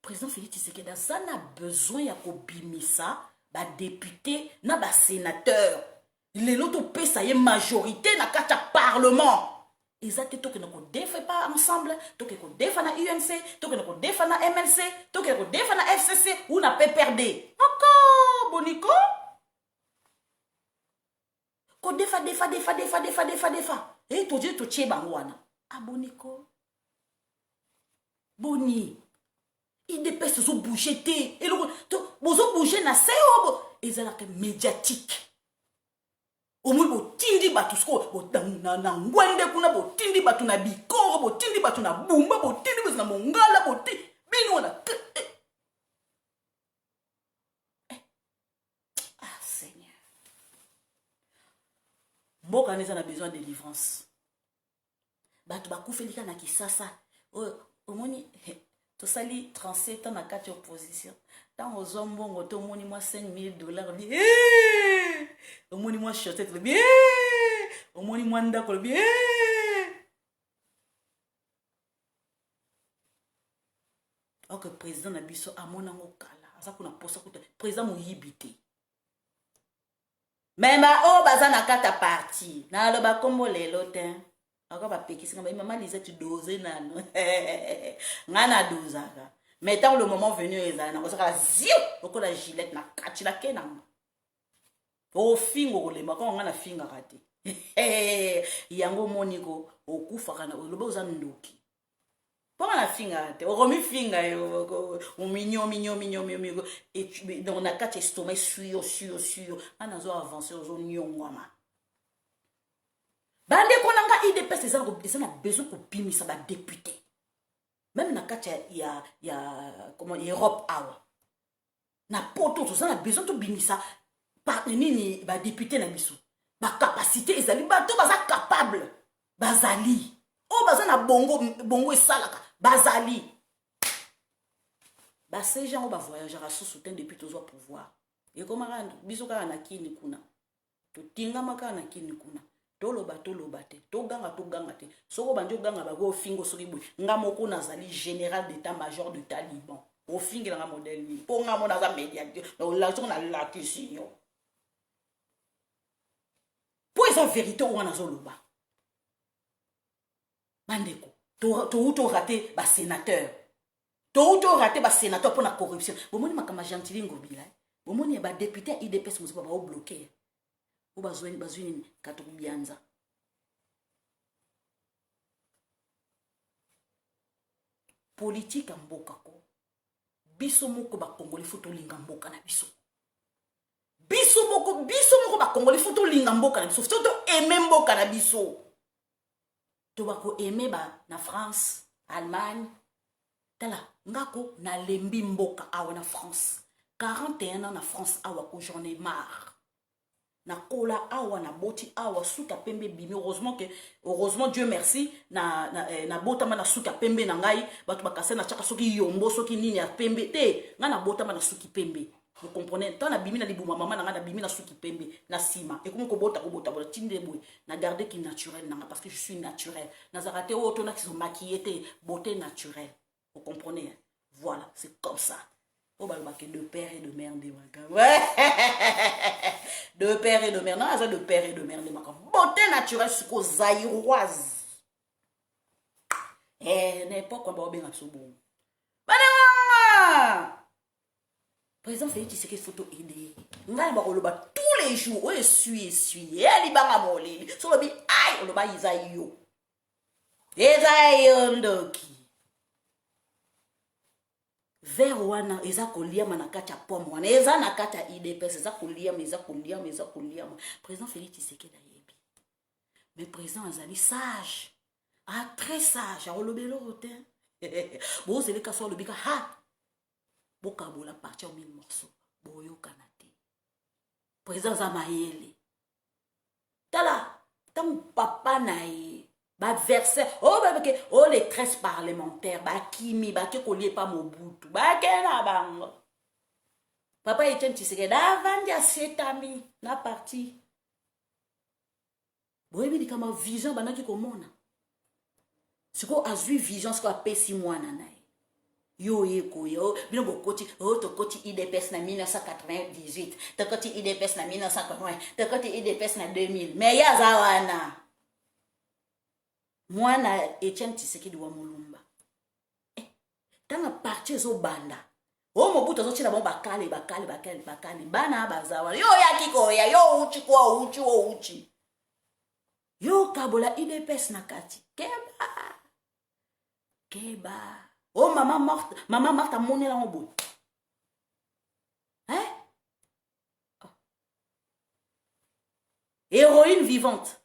président Félix Tshisekedi a besoin ya kobimisa ba député na ba sénateur lelo to pesa ye majorité na kati ya parlement ezate to ke na ko defa pas ensemble to ke ko defa na UNC to ke na ko defa na MLC to ke na ko defa na FCC ou na PPRD encore boniko ko defa et to je to tie bango wana aboniko boni IDPS zo bouger te et le to bozo bouger na seobo ezalaka médiatique omoi botindi bato siko na ngwende kuna botindi bato na bikoro botindi bato na bumba botindi bato na mongala botindi bino na ah Seigneur mboka neza na besoin de délivrance bato bakufelika na kisasa omoni tosali 37 ans na kati opposition ntango ozwa mbongo to omoni mwa $5,000 bi omoni mwa chaussette lobi omoni mwa ndako lobi ok président na biso amonango kala aza kuna posa kuta président moyibi te memba oyo baza na kata parti naloba kombo lelo te ako bapekisi nga mama Lisette doze nano nga na dozaka mais tant le moment venu ezala na kosaka zio okola gilette na kati la kenanga ofingo kolemba ko nga na finga kate yango moniko okufaka na lobe oza ndoki po na finga te okomi finga yo minyo et donc na kati estomac suyo ana zo avancer ozo nyongwama bande konanga IDPS eza na besoin kopimisa ba député même na kati ya comment Europe awa na poto toza na besoin to bimisa par nini ba député na biso ba capacité ezali bato baza capable bazali o baza na bongo esalaka bazali ba ces gens ba voyager à sous-soutien depuis tozo pouvoir et comment biso kaka na kini kuna to tingama kaka na kini kuna toloba te toganga te soko banjo ganga bago fingo soki boy nga moko nazali général d'état-major de Taliban o fingi nga modèle ni po nga mona za média donc la soko na la kisinyo po esa vérité wana zoloba bandeko to raté ba sénateur to raté ba sénateur pour la corruption bomoni makama gentili ngobila bomoni ba député IDPS muso ba bloquer ou bazwini katukubianza politique mboka ko biso moko ba congolais foto linga mboka na biso biso moko ba congolais foto linga mboka na biso foto aimer mboka na biso to ba ko aimer ba na France Allemagne tala ngako na lembi mboka awa na France 41 ans na France awa ko j'en ai marre na kola awa na boti awa suka pembe bimi heureusement Dieu merci na botama na suka pembe na ngai batu bakase na chaka soki yombo soki nini ya pembe te nga na botama na suki pembe vous comprenez tant na bimi na libuma mama na nga na bimi na suki pembe na sima et comme ko bota tinde boy na garder qui naturel na parce que je suis naturel na zarate auto na qui sont maquillés te beauté naturelle vous comprenez voilà c'est comme ça. Oh, bah, de père et de mère, ouais. De père et de mère, non, ça de père et de mère, beauté naturelle, c'est qu'aux zaïroises. N'importe quoi, bah, bien absolument. Madame! Président Félix Tshisekedi photo aider. Ngai ba koloba tous les jours, on essuie, elle banga moleli. So lobi ai, on loba izayo. Izayo ndoki. Vers wana eza koliama na kati ya pomme wana eza na kati ya IDPS eza koliama président Félix Tshisekedi ayebi mais président azali sage très sage olobelo rote bo zele ka so lobika ha boka bola partir au 1000 morceaux boyo kanate président Zamayele. Tala, tant papa naïe. Ba verset, oh, oh les 13 parlementaires, ba kimi, ba ke kolie pas Mobutu, ba ke na bango. Papa Etienne Tshisekedi, avant ya setami, na parti. Boyebi di kama vision banaki komona. Siko azui vision siko apesi mwana nae. Yo eko yo, bino bokoti, oh tokoti IDPS na 1998, tokoti IDPS na 1980, tokoti IDPS na 2000. Mais ya zawana. Mwana Etienne Tshisekedi wa Mulumba. Tanga parti zo banda. O Mobutu zo chila bon bakale. Bana bazawa. Yo ya kiko ya, yo uchi kwa uchi wo uchi. Yo kabola IDPS na kati. Keba. Oh maman Martha monela mobu. Hein? Oh. Héroïne vivante.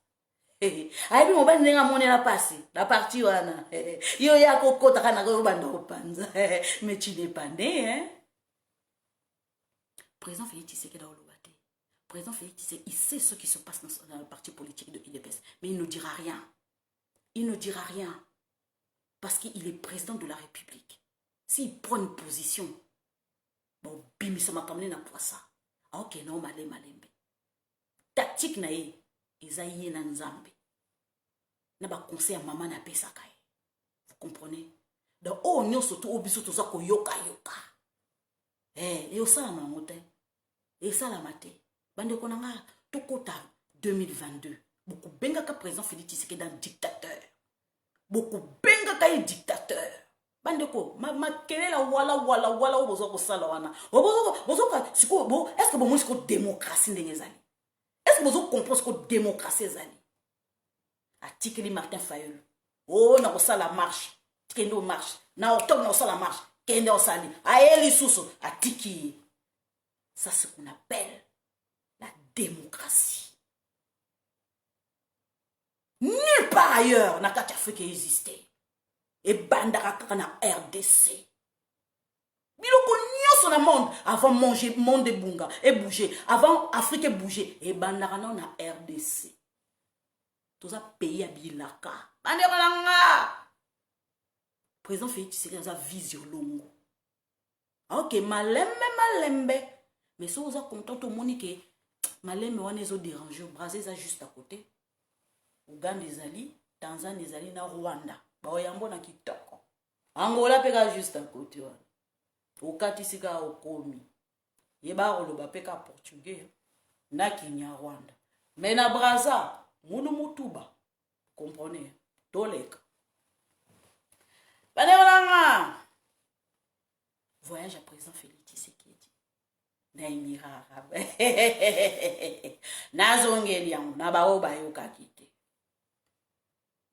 Aibi mo bande nga monela pasi la partie wana yo ya kokota kana ko banda opanza mais tu n'es pas né hein. Président Félix Tshisekedi Olobate. Président Félix Tshisekedi, il sait ce qui se passe dans le parti politique de IDPS, mais il ne dira rien. Il ne dira rien parce qu'il est président de la République. S'il prend une position, bon bimisa makamne na poisa. OK non malembe. Tactique na ye Esaïe na Nzambe. Na ba conseil à maman na pesaka. Vous comprenez? Donc oh nyo soto obiso to zako yoka. Et ça na ngote. Et ça la mate. Bande konanga tokota 2022. Beaucoup benga ka président Félix Tshisekedi un dictateur. Beaucoup benga ka dictateur. Bande ko ma kelela wala obozo ko sala wana. Obozo ka siko bo est-ce que bo mo siko démocratie ndengezali? Est-ce que vous comprenez ce que démocratie est? Article Martin Fayulu. Oh, na osa la marche. Kendo marche. Na octobre na osa la marche. Kendo osali. Aeli susu. Atiki. Ça c'est ce qu'on appelle la démocratie. Nulle part ailleurs n'a qu'à Afrique qui existait. Et Bandaraka na RDC. Biloko nyonso na monde avant manger monde bunga et bouger avant Afrique bouger et bandarana na RDC tout ça pays à bilaka banderanga président Félix Tshisekedi a vision longo OK malembe mais si vous êtes content tout monique malembe wana zo déranger Brazzaville ça juste à côté Ouganda ezali Tanzanie ezali na Rwanda ba oyambo na kitoko Angola peka juste à côté wana okatisika okomi yeba oloba peka portugais na Kinyarwanda mais na Brazza munu mutuba comprenez toleka banelanga voyage à président Félix Tshisekedi na Émirats Arabes nazongeli yango na bao bayoka kite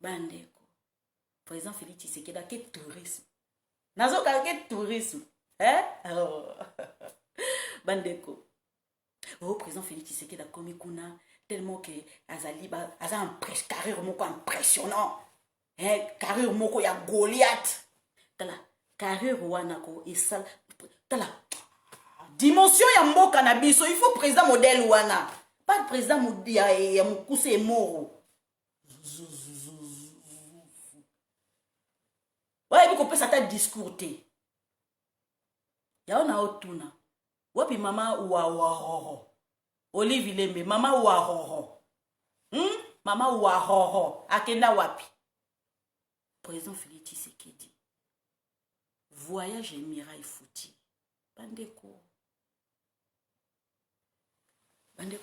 bandeko président Félix Tshisekedi ke tourisme nazoka ke tourisme. Hein? Oh. Bandeko. Oh, président Félix Tshisekedi a commis kuna tellement que Azali Aza carrière moko impressionnant. Hein? Carrière moko ya Goliath. Tala carrière wanako esal. Tala dimension ya mboka na biso, il faut président modèle wana. Pas de président ya mukuse et moro. Ouais, il faut que ça t'a discours. Ya ona otuna wapi mama uwa Olive Lembe mama uwa mama uwa akenda wapi président Félix Tshisekedi voyage Émirats Fouti bandeko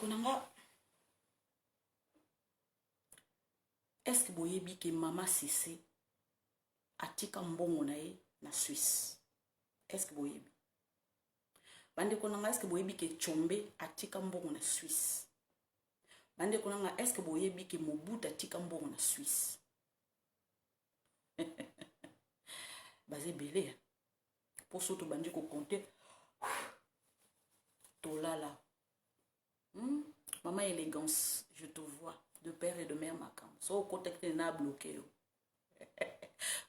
nanga est-ce que boyebi ke mama Cissé atika mbongo na ye na Suisse est-ce que boyebi bande konanga est-ce que boyebi ke Tchombe atika mbongo na Suisse bande konanga est-ce que boyebi ke Mobutu atika mbongo na Suisse basé belé pour surtout bande ko compter tolala maman élégance je te vois de père et de mère makam so contacter na bloqué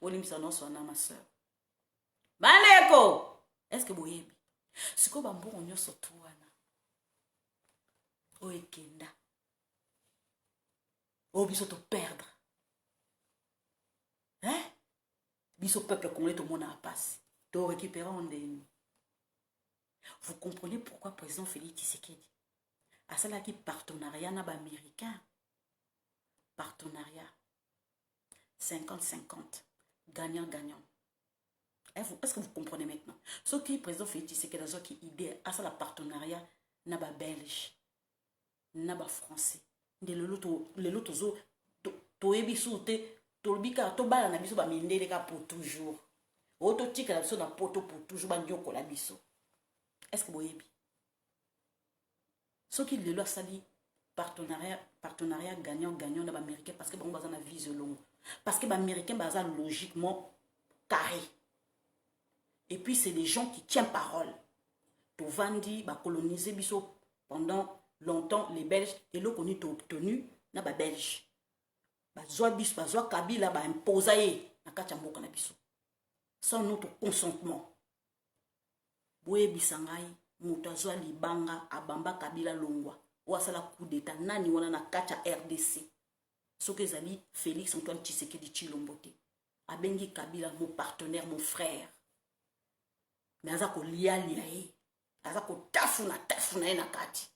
olimisa non sona ma soeur bandeko est-ce que boyebi siko bambongo nyonso tu wana Oekenda. Oh, biso te perdre. Hein? Biso peuple congolais, tout le monde a passé. Tu récupérer en demi. Vous comprenez pourquoi le président Félix Tshisekedi a ça là qui partenariat n'a pas américain. Partenariat. 50-50. Gagnant-gagnant. Est-ce que vous comprenez maintenant? Ce qui est président Félix Tshisekedi a qui idée à ça la partenariat n'a pas belge. N'a pas français. De l'autre zo to ebisu te to bika to bala na biso ba mindele ka pour toujours. Auto tika la biso na poto pour toujours ba nyoko la biso. Est-ce que vous voyez? Ce qui le loi sali partenariat gagnant-gagnant dans l'américain parce que bon bazan a vision longue. Parce que l'américain bazan logiquement carré. Et puis c'est des gens qui tiennent parole. Tout vandi ba coloniser biso pendant longtemps les Belges et l'eau qu'on est obtenu na ba Belge. Bazwa biso bazwa Kabila ba imposer na kacha mboka na biso. Sans notre consentement. Boye bisangai mutu azwa libanga abamba Kabila longwa wasala coup d'état nani wana na kacha RDC soki ezali Félix Antoine Tshisekedi Tshilombo te abengi Kabila mon partenaire mon frère mais aza ko lia ye aza ko tafuna ye na kati.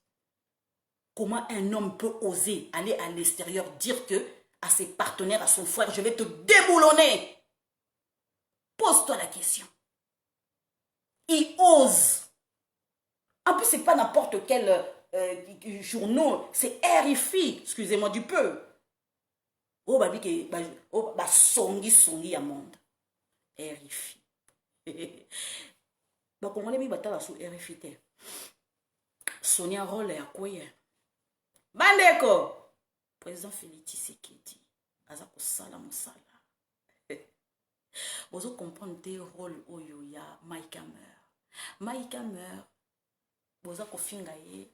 Comment un homme peut oser aller à l'extérieur dire que à ses partenaires, à son frère, je vais te déboulonner? Pose-toi la question. Il ose. En plus, c'est pas n'importe quel journal, c'est RFI, excusez-moi du peu. Oh, bah, songi à monde. RFI. Bah, comment les bata la sous RFI te? Sonia Rolle à quoi? Bandeko! Président Félix Tshisekedi, Azako Sala Moussala. Vous comprenez le rôle où il y a Mike Hammer. Mike Hammer, vous avez fingaye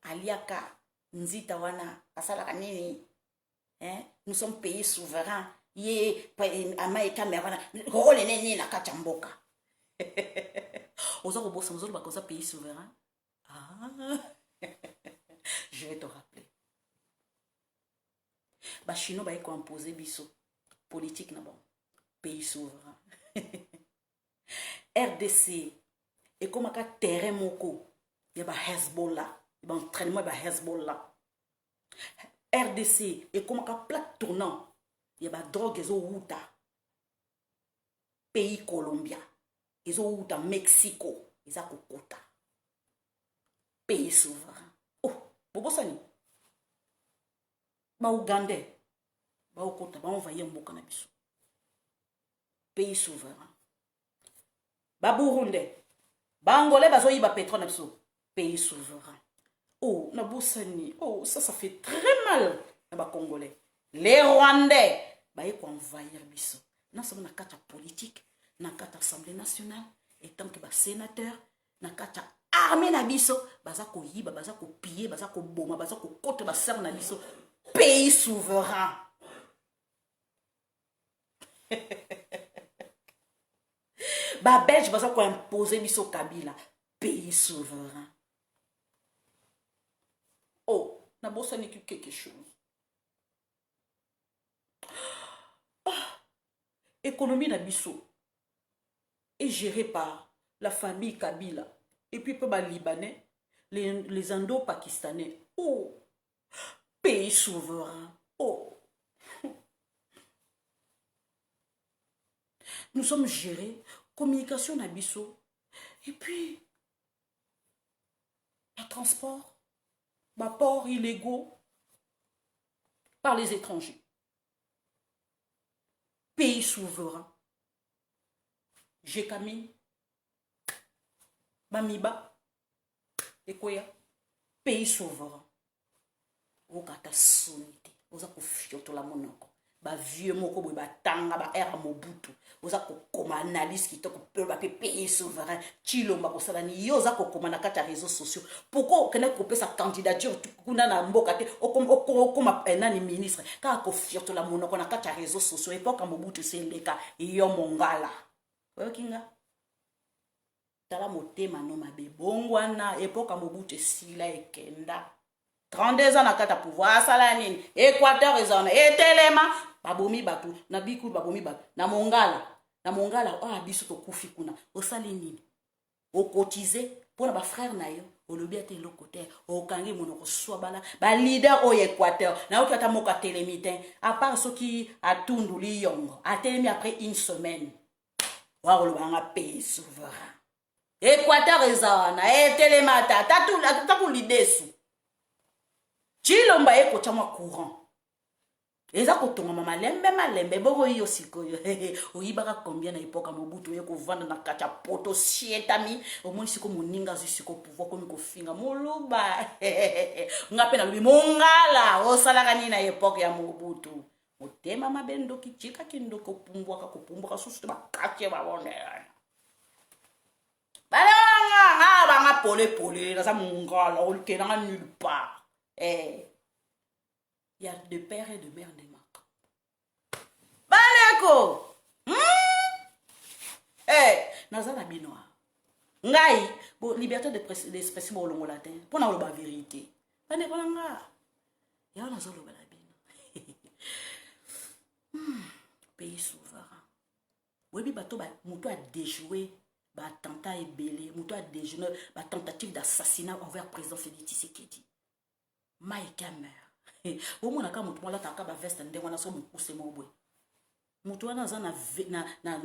aliaka nzita wana asala kanini. Nous sommes pays souverains. Yé Mike Hammer wana rôle neni na kachamboka. Vous avez bossé vous avez pays souverain. Ah. Je vais te rappeler. Bah chino ba eko imposer biso politique na bon pays souverain. RDC et comme un terrain moko y a ba Hezbollah, y a entraînement ba Hezbollah. RDC et comme un plaque tournant y a ba drogue ezo wuta pays Colombia ezo wuta Mexico eza kokota pays souverain. Oh bobo sani ba Ougandais ba okota ba envahir mboka na biso pays souverain. Ba Burundais ba Angolais bazoyiba pétrole na biso pays souverain. Oh na bosani, oh ça fait très mal na ba Congolais. Les Rwandais ba yeko envahir biso na sama na kata politique na kata assemblée nationale et tant que ba sénateur na kata armée na biso baza ko yiba baza ko piller baza ko boma baza ko kote ba ser na biso pays souverain. Ba Belge baza ko imposer biso Kabila pays souverain. Oh na bossa n'est quelque chose. Économie na biso est gérée par la famille Kabila et puis par les Libanais, les Indo-Pakistanais. Oh, pays souverain. Oh, nous sommes gérés, communication na biso et puis le transport, ports illégaux par les étrangers. Pays souverain. Jekami, Bamiba, Ekoya, pays souverain. Vous avez sonité, vous avez fioto la monoko, ba vieux moko ba tanga ba era Mobutu, vous avez comme analyse qui te peut ba pays souverain, Tshilombo ko salani yo za ko comme na kata réseaux sociaux. Pourquoi on a coupé sa candidature kuna na mboka te comme nani ministre ka ko fioto la monoko na kata réseaux sociaux époque Mobutu c'est leka yo mongala. Okinga tala motema no mabe bongwana époque Mobutu esila ekenda 32 ans na kata pouvoir asala nini Équateur ezana etelema babomi batu na biku babomi batu na mongala biso tokufi kuna osali nini okotize pona ba frère na yo olobi ate eloko te okangi monoko swa bala ba leader oyo Équateur na okata moka telemi te à part soki atunduli yongo atelemi après une semaine wa olobanga pays souverain Équateur ezana etelema tatu lidesu chilomba ekocha mwa courant eza kotonga malembe boko yo sikoyo oyibaka combien na époque Mobutu ye kovanda na kacha poto sietami omoni siko moninga siko pouvoir komi kofinga moluba ngape na lubi mongala osalaka nini na époque ya Mobutu motema mabendo kichika kindoko kupumbwaka susu bakache babone banga pole na sa mongala olkenanga nulle part il y a de père et de mère de Macron. Baleko! Nazana binoa. Ngai, bon, liberté d'expression au long latin. Pour n'a pas la vérité. Baleko nga. Ya nazolo balabino. Pays souverain. Oui, bato ba muto a déjoué ba attentat et belé, muto a déjoué ba tentative d'assassinat envers président Félix Tshisekedi. Mike Hammer. Omona ka mutu mala taka ba veste ndenge wana so mukuse mobwe mutu wana za na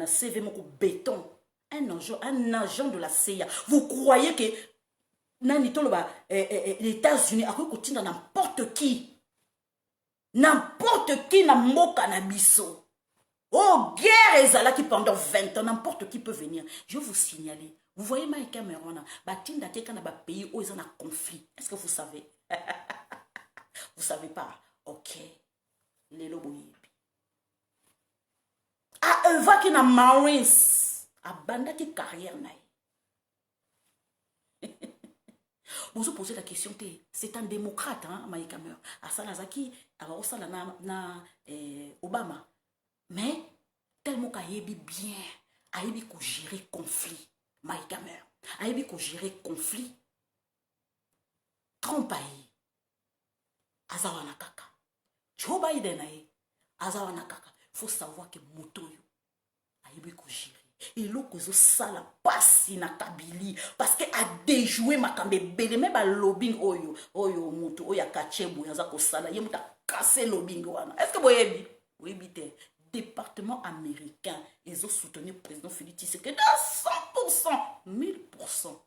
CV moko béton un agent de la CIA. Vous croyez que nani toloba les États-Unis a kotinda n'importe qui na mboka na biso oh guerre ezalaki pendant 20 ans n'importe qui peut venir. Je vais vous signaler, vous voyez Mike Cameron batinda keka na ba pays où ils ont un conflit. Est-ce que vous savez? Vous savez pas? Ok. Lelo boyebi. Va qui na Marines. Abanda qui carrière naï. Vous posez la question, c'est un démocrate, hein, Mike Hammer. Asala Zaki, alors ça na Obama. Mais tellement qu'ayebi bien, ayebi ko gérer conflit, Mike Hammer. Ayebi ko gérer conflit. Trump ayi. Azawana kaka. Joe Biden ayi. Azawana kaka. Faut savoir que motoyo ayebi ko gérer. Et l'autre sala pasi na kabili parce que a déjoué makambe bele même ba lobbying oyo mutu oya kachebu yaza ko sala ye muta casser lobbying wana. Est-ce que boyebi? Oui bité. Département américain ils ont soutenu le président Félix Tshisekedi à 100%, 1000%.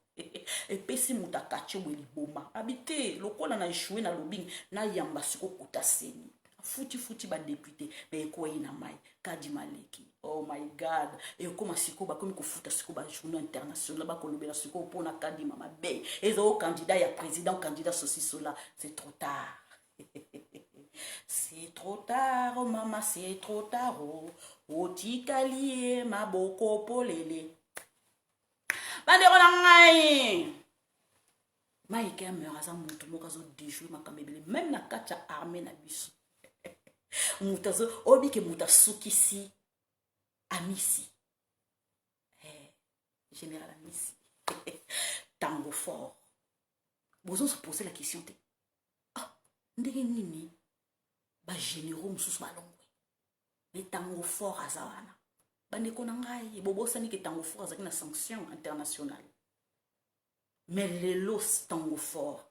Et puis si muta kachebu liboma habité lokola na échoué na lobbying na yamba siko kutaseni. Futi ba député mais quoi ina mai Kadi Maleki. Oh my God. Et comme siko ba comme ko futa siko ba journée internationale ba ko lobela siko pona Kadi mama be. Et au candidat ya président candidat ceci cela, c'est trop tard. C'est trop tard oh mama, c'est trop tard oh. Otikali maboko polele. Bandeko na ngai. Mike Hammer aza mutu moko zo déjouer makambebele même na kacha armée na biso. Mutazo obi ke mutasukisi amisi général amisi tango fort bozo se poser la question te ndenge nini ba généraux mususu balongwe le tango fort azawana bandeko na ngai bobosani ke tango fort azaki na sanction internationale mais lelo tango fort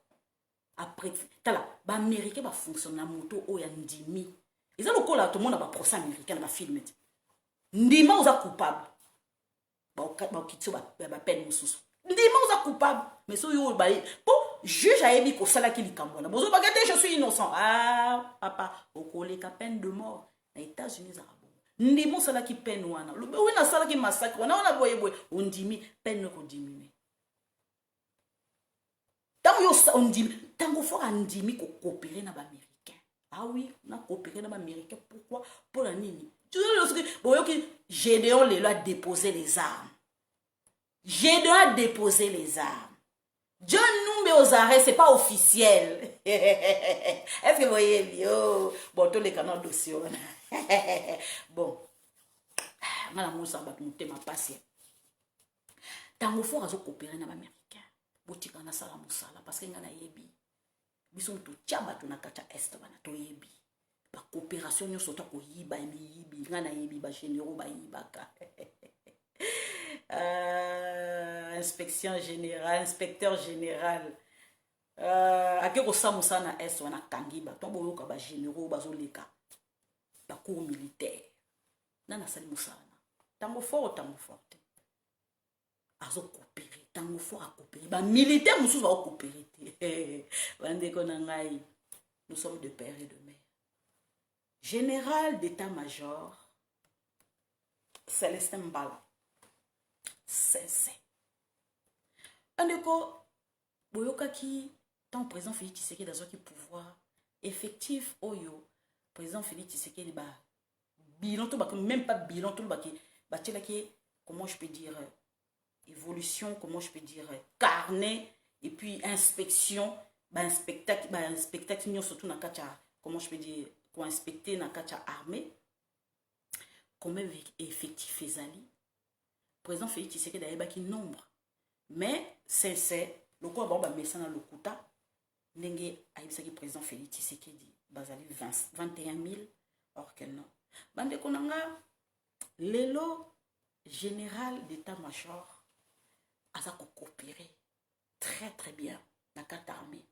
après tala ba américain ba fonctionne na moto oya ndimi ils ont le col à tout le monde a procès américain dans la film. Ndima oza coupable. Ba kitso ba peine mususu. Ndima oza coupable. Mais so yo ba po juge a ebi ko sala ki likambo na. Bozo ba gate je suis innocent. Ah papa, okole ka peine de mort. Na États-Unis arabo. Ndima sala ki peine wana. Lobe oui na sala ki massacre. Wana boye ondimi peine ko diminuer. Tango yo sa ondimi, tango fort andimi ko coopérer na ba Américain. Ah oui, on a coopéré dans l'Amérique. Pourquoi? Pour la nini. Gédéon a déposé les armes. Gédéon a déposé les armes. John Numbe aux arrêts, c'est pas officiel. Est-ce que vous voyez bien? Bon, tous les canaux dossiers. Bon. On a moussa bat monter ma patience. tango fort azo coopérer na américain botika na sala musala parce que nga na yebi biso to tchaba to na kacha est bana to yebi ba coopération nyonso to ko yiba yibi nga na yebi ba généraux ba yibaka inspection générale inspecteur général ake ko samusa na est wana kangiba to boyoka ba généraux bazoleka ba cour militaire nana sali musala tango fort azo coopérer tango fort a coopérer ba militaire mususu va coopérer bande ko na ngai nous sommes de père et de mère général d'état-major Célestin Mbala c'est bande ko boyoka ki tant président Félix Tshisekedi dans qui pouvoir effectif oyo président Félix Tshisekedi ba bilan tout même pas bilan tout ba qui comment je peux dire évolution, comment je peux dire carnet et puis inspection spectacle surtout na kacha comment je peux dire pour inspecter na kacha armée combien effectif ezali président Félix Tshisekedi d'ailleurs qui nombre mais c'est le quoi ba messana lokuta ndenge ayibisaki président Félix Tshisekedi bazali 21 000 or que non bande konanga lelo général d'état-major aza ko coopérer très très bien na carte armée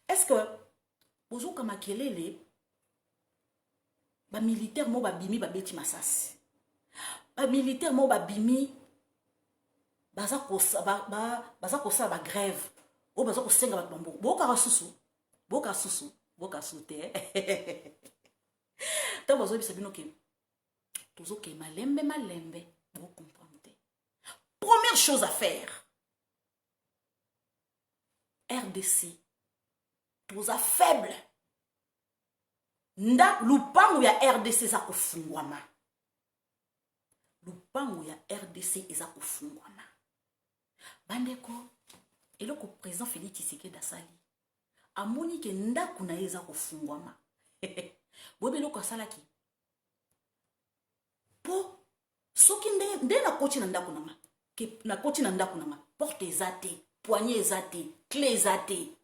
est-ce que bozoka makelele ba militaire mo ba bimi ba beti masasi ba militaire mo ba bimi baza ko ba grève o baza ko senga ba bambo boka susu te ta bazo bisa bino ke tozo ke malembe vous comprenez. Première chose à faire, RDC, toza faible. Nda lupangu ya RDC za kufungwama. Lupangu ya RDC za kufungwama. Bandeko, eloko président Félix Tshisekedi asali. Amoni ke ndaku na eza kufungwama. Bobe eloko asalaki. Po soki nde na koti na ndako nanga ke na koti na ndako nanga porte ezate poignée ezate clé ezate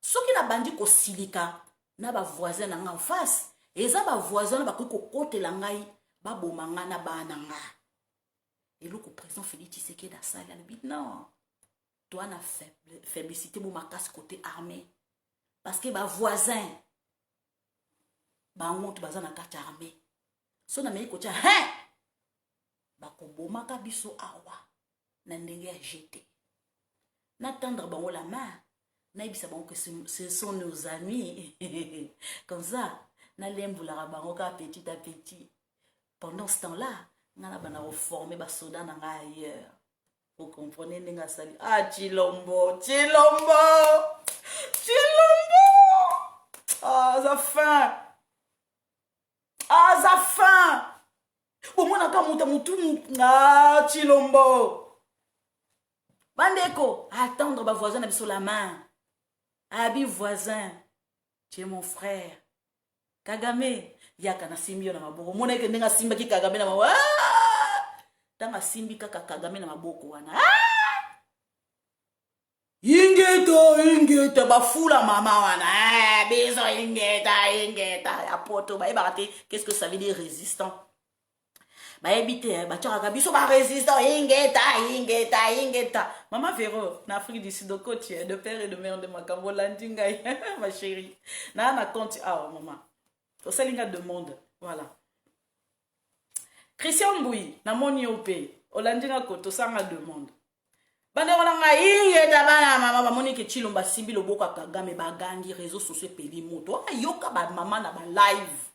soki na bandi ko silika na ba voisin nanga en face eza ba voisin ba ko kotela ngai ba bomanga na bana nga eloko président Félix Tshisekedi asali le bit non toi na faiblicité bo makasi côté armée parce que ba voisin ba ngonto baza na kati armée so na mei ko tia bakobomaka biso awa na ndenge ya jeté n'attendre bango la main naibisa bango que ce sont nos amis comme ça na lemboulaka bango ka petit à petit pendant ce temps-là ngana bana reformer ba soda na nga ailleurs vous comprenez ndenge sali Chilombo za fin Omona ka mutu Chilombo bandeko attendre ba voisin na biso la main abi voisin tu es mon frère Kagame yaka na simbi na maboko mona ke ndenga simba ki Kagame na maboko tanga simbi kaka Kagame na maboko wana ingeta bafula mama wana bezo ingeta ya poto ba ebate qu'est-ce que ça veut dire résistant ba ebite ba tchaka biso ba résistant ingeta maman Véro na Afrique du Sud coach de père et de mère de makambo landinga ma chérie na compte maman au selinga demande voilà Christian Mbui na moni opé olandinga koto sanga demande bande wana ingeta bana mama ba moni ke Chilomba simbi loboko Kagame ba gangi réseaux sociaux peli moto ayoka ba mama na ba live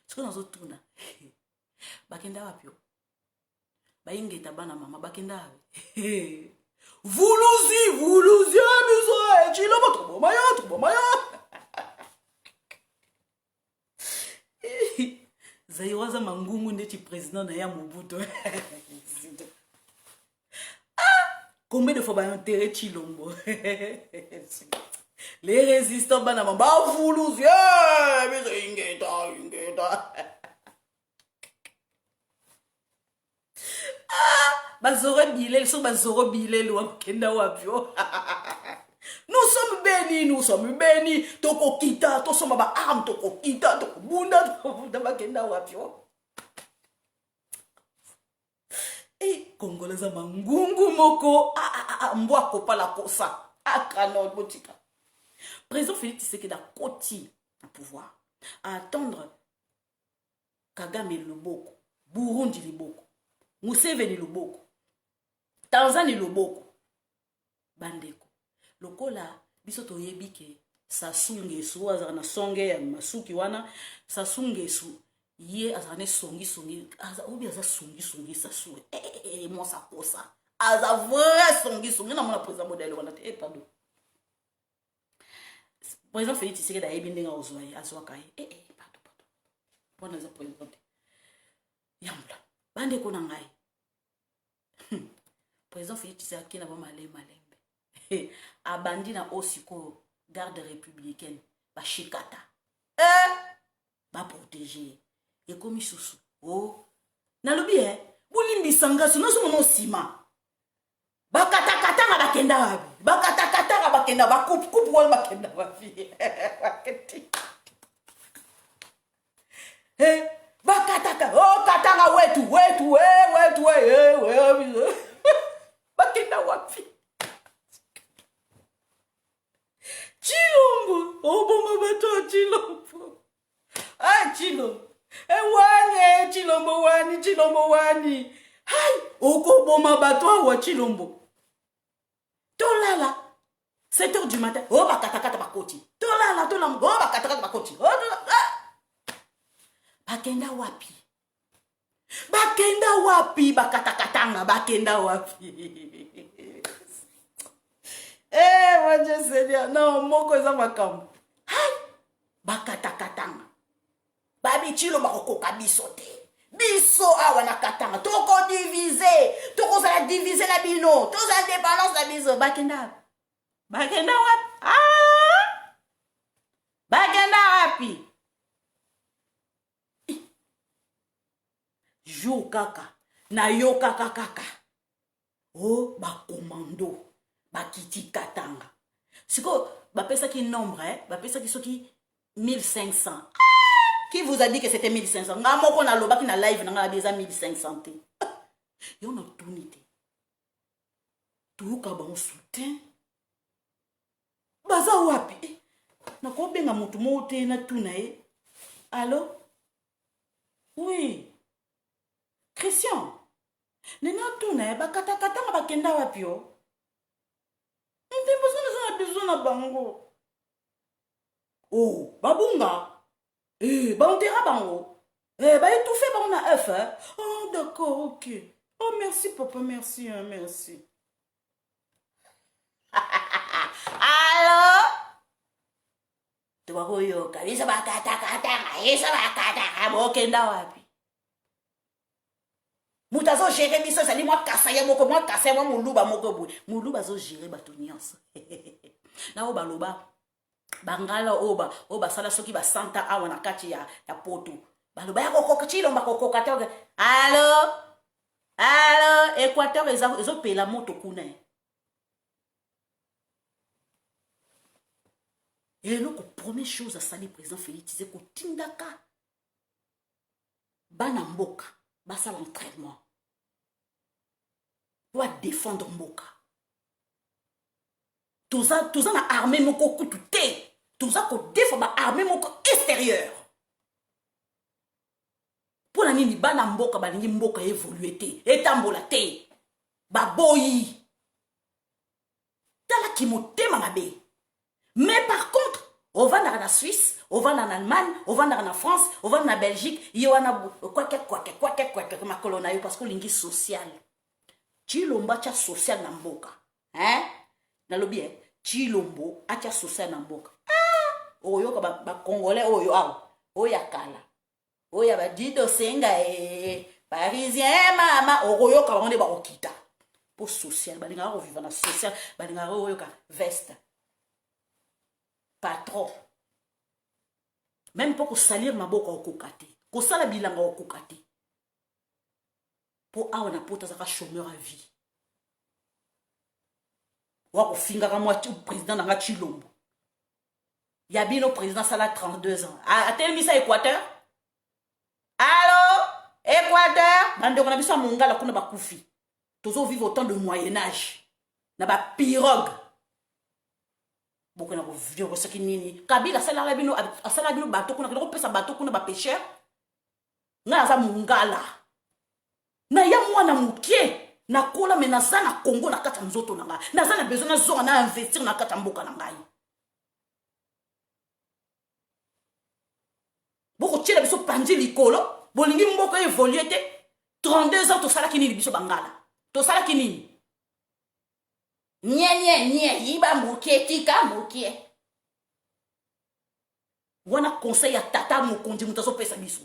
ce que nous tourna bakenda wapio baingeta bana mama bakenda vuluzi miso Chilomba tobomaya Zaiwaza mangungu ndeti président na ya Mobutu combien de fois ba enterré Chilombo les résistants bana mamba vuluzi miso ingeta bazoro bilé so bazoro bilé lo kenda wapio. Nous sommes bénis, toko kita, to sommes ba arme, toko kita, toko bunda, bakenda wapio. Eh, Congolais mangungu moko, mbwa kopa la kosa, kano botika. Président Félix Tshisekedi a koti à pouvoir, à attendre Kagame Loboko, Burundi Loboko, Museveni Loboko, Tanzanie Loboko, Bandeko. Lokola biso toyebi ke Sassou Nguesso azana songe ya masuki wana Sassou Nguesso ye azane songi obi aza songi Sassou moi ça kosa aza vrai songi na mona président modèle wana pardon président Félix Tshisekedi ayebi ndenga ozwaye azwaka ye pardon bona za président yambla bandeko na ngai président Félix Tshisekedi na ba malembe abandi na osiko garde républicaine ba shikata ba protéger et comme susu na lobi bulimbi sangaso nazo mono sima bakata bakenda ba coupe wala bakenda ba vie bakata katanga wetu bakenda wapi Chilombo, oboma bato Chilombo. Chilombo. Chilombo wani. Hai, oko boma bato wa Chilombo. Tolala. 7h du matin. Bakatakata bakoti. Tolala, bakatakata bakoti. Bakenda wapi? Bakatakatanga, bakenda wapi? Mon Dieu Seigneur, non, moko eza makambo. Hai, bakatakatanga. Babi chilo bakokoka biso te. Biso awa na katanga, toko diviser, toko za diviser la bino, to za dépendance la biso, bakenda. Bakenda wapi? Bakenda wapi? Jo kaka, na yo kaka. Bakomando. Bakiti katanga. Siko, bapesa ki nombre, bapesa ki soki 1500. Qui vous a dit que c'était 1500? Nga moko na loba ki na live na nga beza 1500 te. Yo no tunite. Tuuka ba on soutien. Baza wapi? Na ko benga mutu mote na tuna Allô? Oui. Christian. Nena tuna bakata katanga bakenda wapi yo? Besoin na bango. Babunga. Baontera bango. Ba étouffé bango na œuf. D'accord, ok. Merci papa, merci. Allô? Tu vas koyoka. Isa bakata. Bokenda wapi? Mutazo gérer biso sali moi kasaya moko moi kasaya moi muluba moko boy muluba zo gérer bato nyonso na baloba bangala oba sala soki ba santa awa na kati ya poto baloba ya kokoka Chilombo kokoka te. Allô Équateur ezo pela moto kuna et le première chose à sali président Félix c'est ko tindaka bana mboka basa l'entraînement pour défendre mboka. Tout ça na armée moko kututé. Tout ça ko défendre armée moko extérieure. Pour la nini bana mboka balingi mboka évoluer té, etambola té. Baboyi. Tala ki motema mabe. Mais par contre, on va dans la Suisse, on va en Allemagne, on va en France, on va en Belgique, il y a quoi ma colonne parce que l'ingi social. Chilombo acha social na mboka. Na lobi Chilombo acha social na mboka. Oyo ka ba congolais oyo awo. Oya kala. Oya ba dido senga parisien mama oyo ka ba okita. Pour social, ba linga ko vivre na social, ba linga oyo ka veste. Patron. Même pour salir ma boka au kokate. Ko sala bilanga au kokate. pour awa na poto azaka chômeur à vie wako finga ka moi président nanga Chilombo yabino président sala 32 ans atelemi sa Équateur allo Équateur bande on a biso mongala kuna bakufi tozo vivre au temps de Moyen Âge na ba pirogue beaucoup na ko vieux saki nini Kabila sala bino bateau kuna ko pesa bateau kuna ba pêcheur nga za mongala na ya mwana mukie na kola me naza na Congo na kata nzoto na ngai naza na besoin na zonga na investir na kata mboka na ngai boko tshela biso panzi likolo bolingi mboka évoluer te 32 ans to sala kinini biso bangala to sala kinini nye yiba mukie tika mukie wana conseil ya tata mokonzi mutazo pesa biso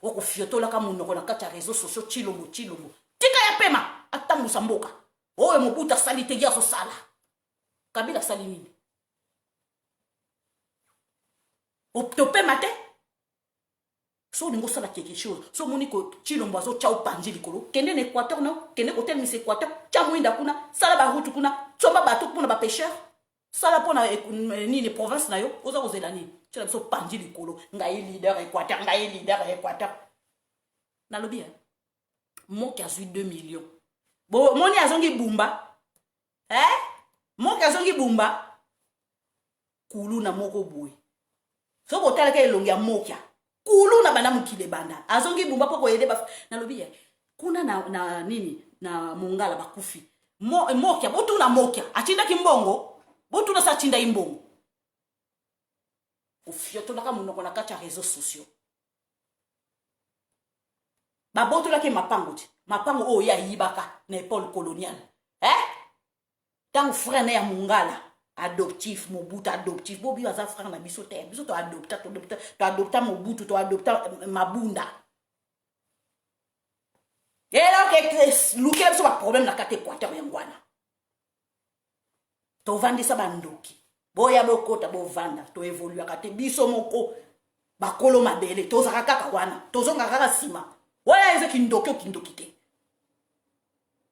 wako fiotola ka munoko na kati ya réseaux sociaux Chilombo tika ya pema atambusa mboka oyo Mobutu asali te ya sala Kabila sali nini optopema te so ningo sala quelque chose so moni ko Chilombo azo chao panzi likolo kende na Équateur no kende ko tel mis Équateur cha mwinda kuna sala ba route kuna tsomba bato kuna ba pêcheur sala pona nini province na yo oza kozela nini tu as panzi likolo ngai leader Équateur na lobi moki azui 2 millions bo moni azongi bumba moki azongi bumba kulu na moko boy so ko tala ke elongi ya mokia kulu na bana mukile banda azongi bumba poko yede ba na lobi kuna na nini na mongala bakufi mokia botu na mokia achinda kimbongo botu na sa chinda imbongo ofiotola munoko na kati ya réseaux sociaux babotola ke mapango oyo ya yibaka na époque coloniale tant frère na ya mongala adoptif Mobutu adoptif bobi aza frère na biso te biso to adopta Mobutu to adopta Mabunda et là que luke biso ba problème na kati Équateur yangwana to vandisa bandoki boya bokota bovanda to évoluer kate biso moko bakolo mabele tozaka kaka wana tozonga kaka sima wala eze kindoki te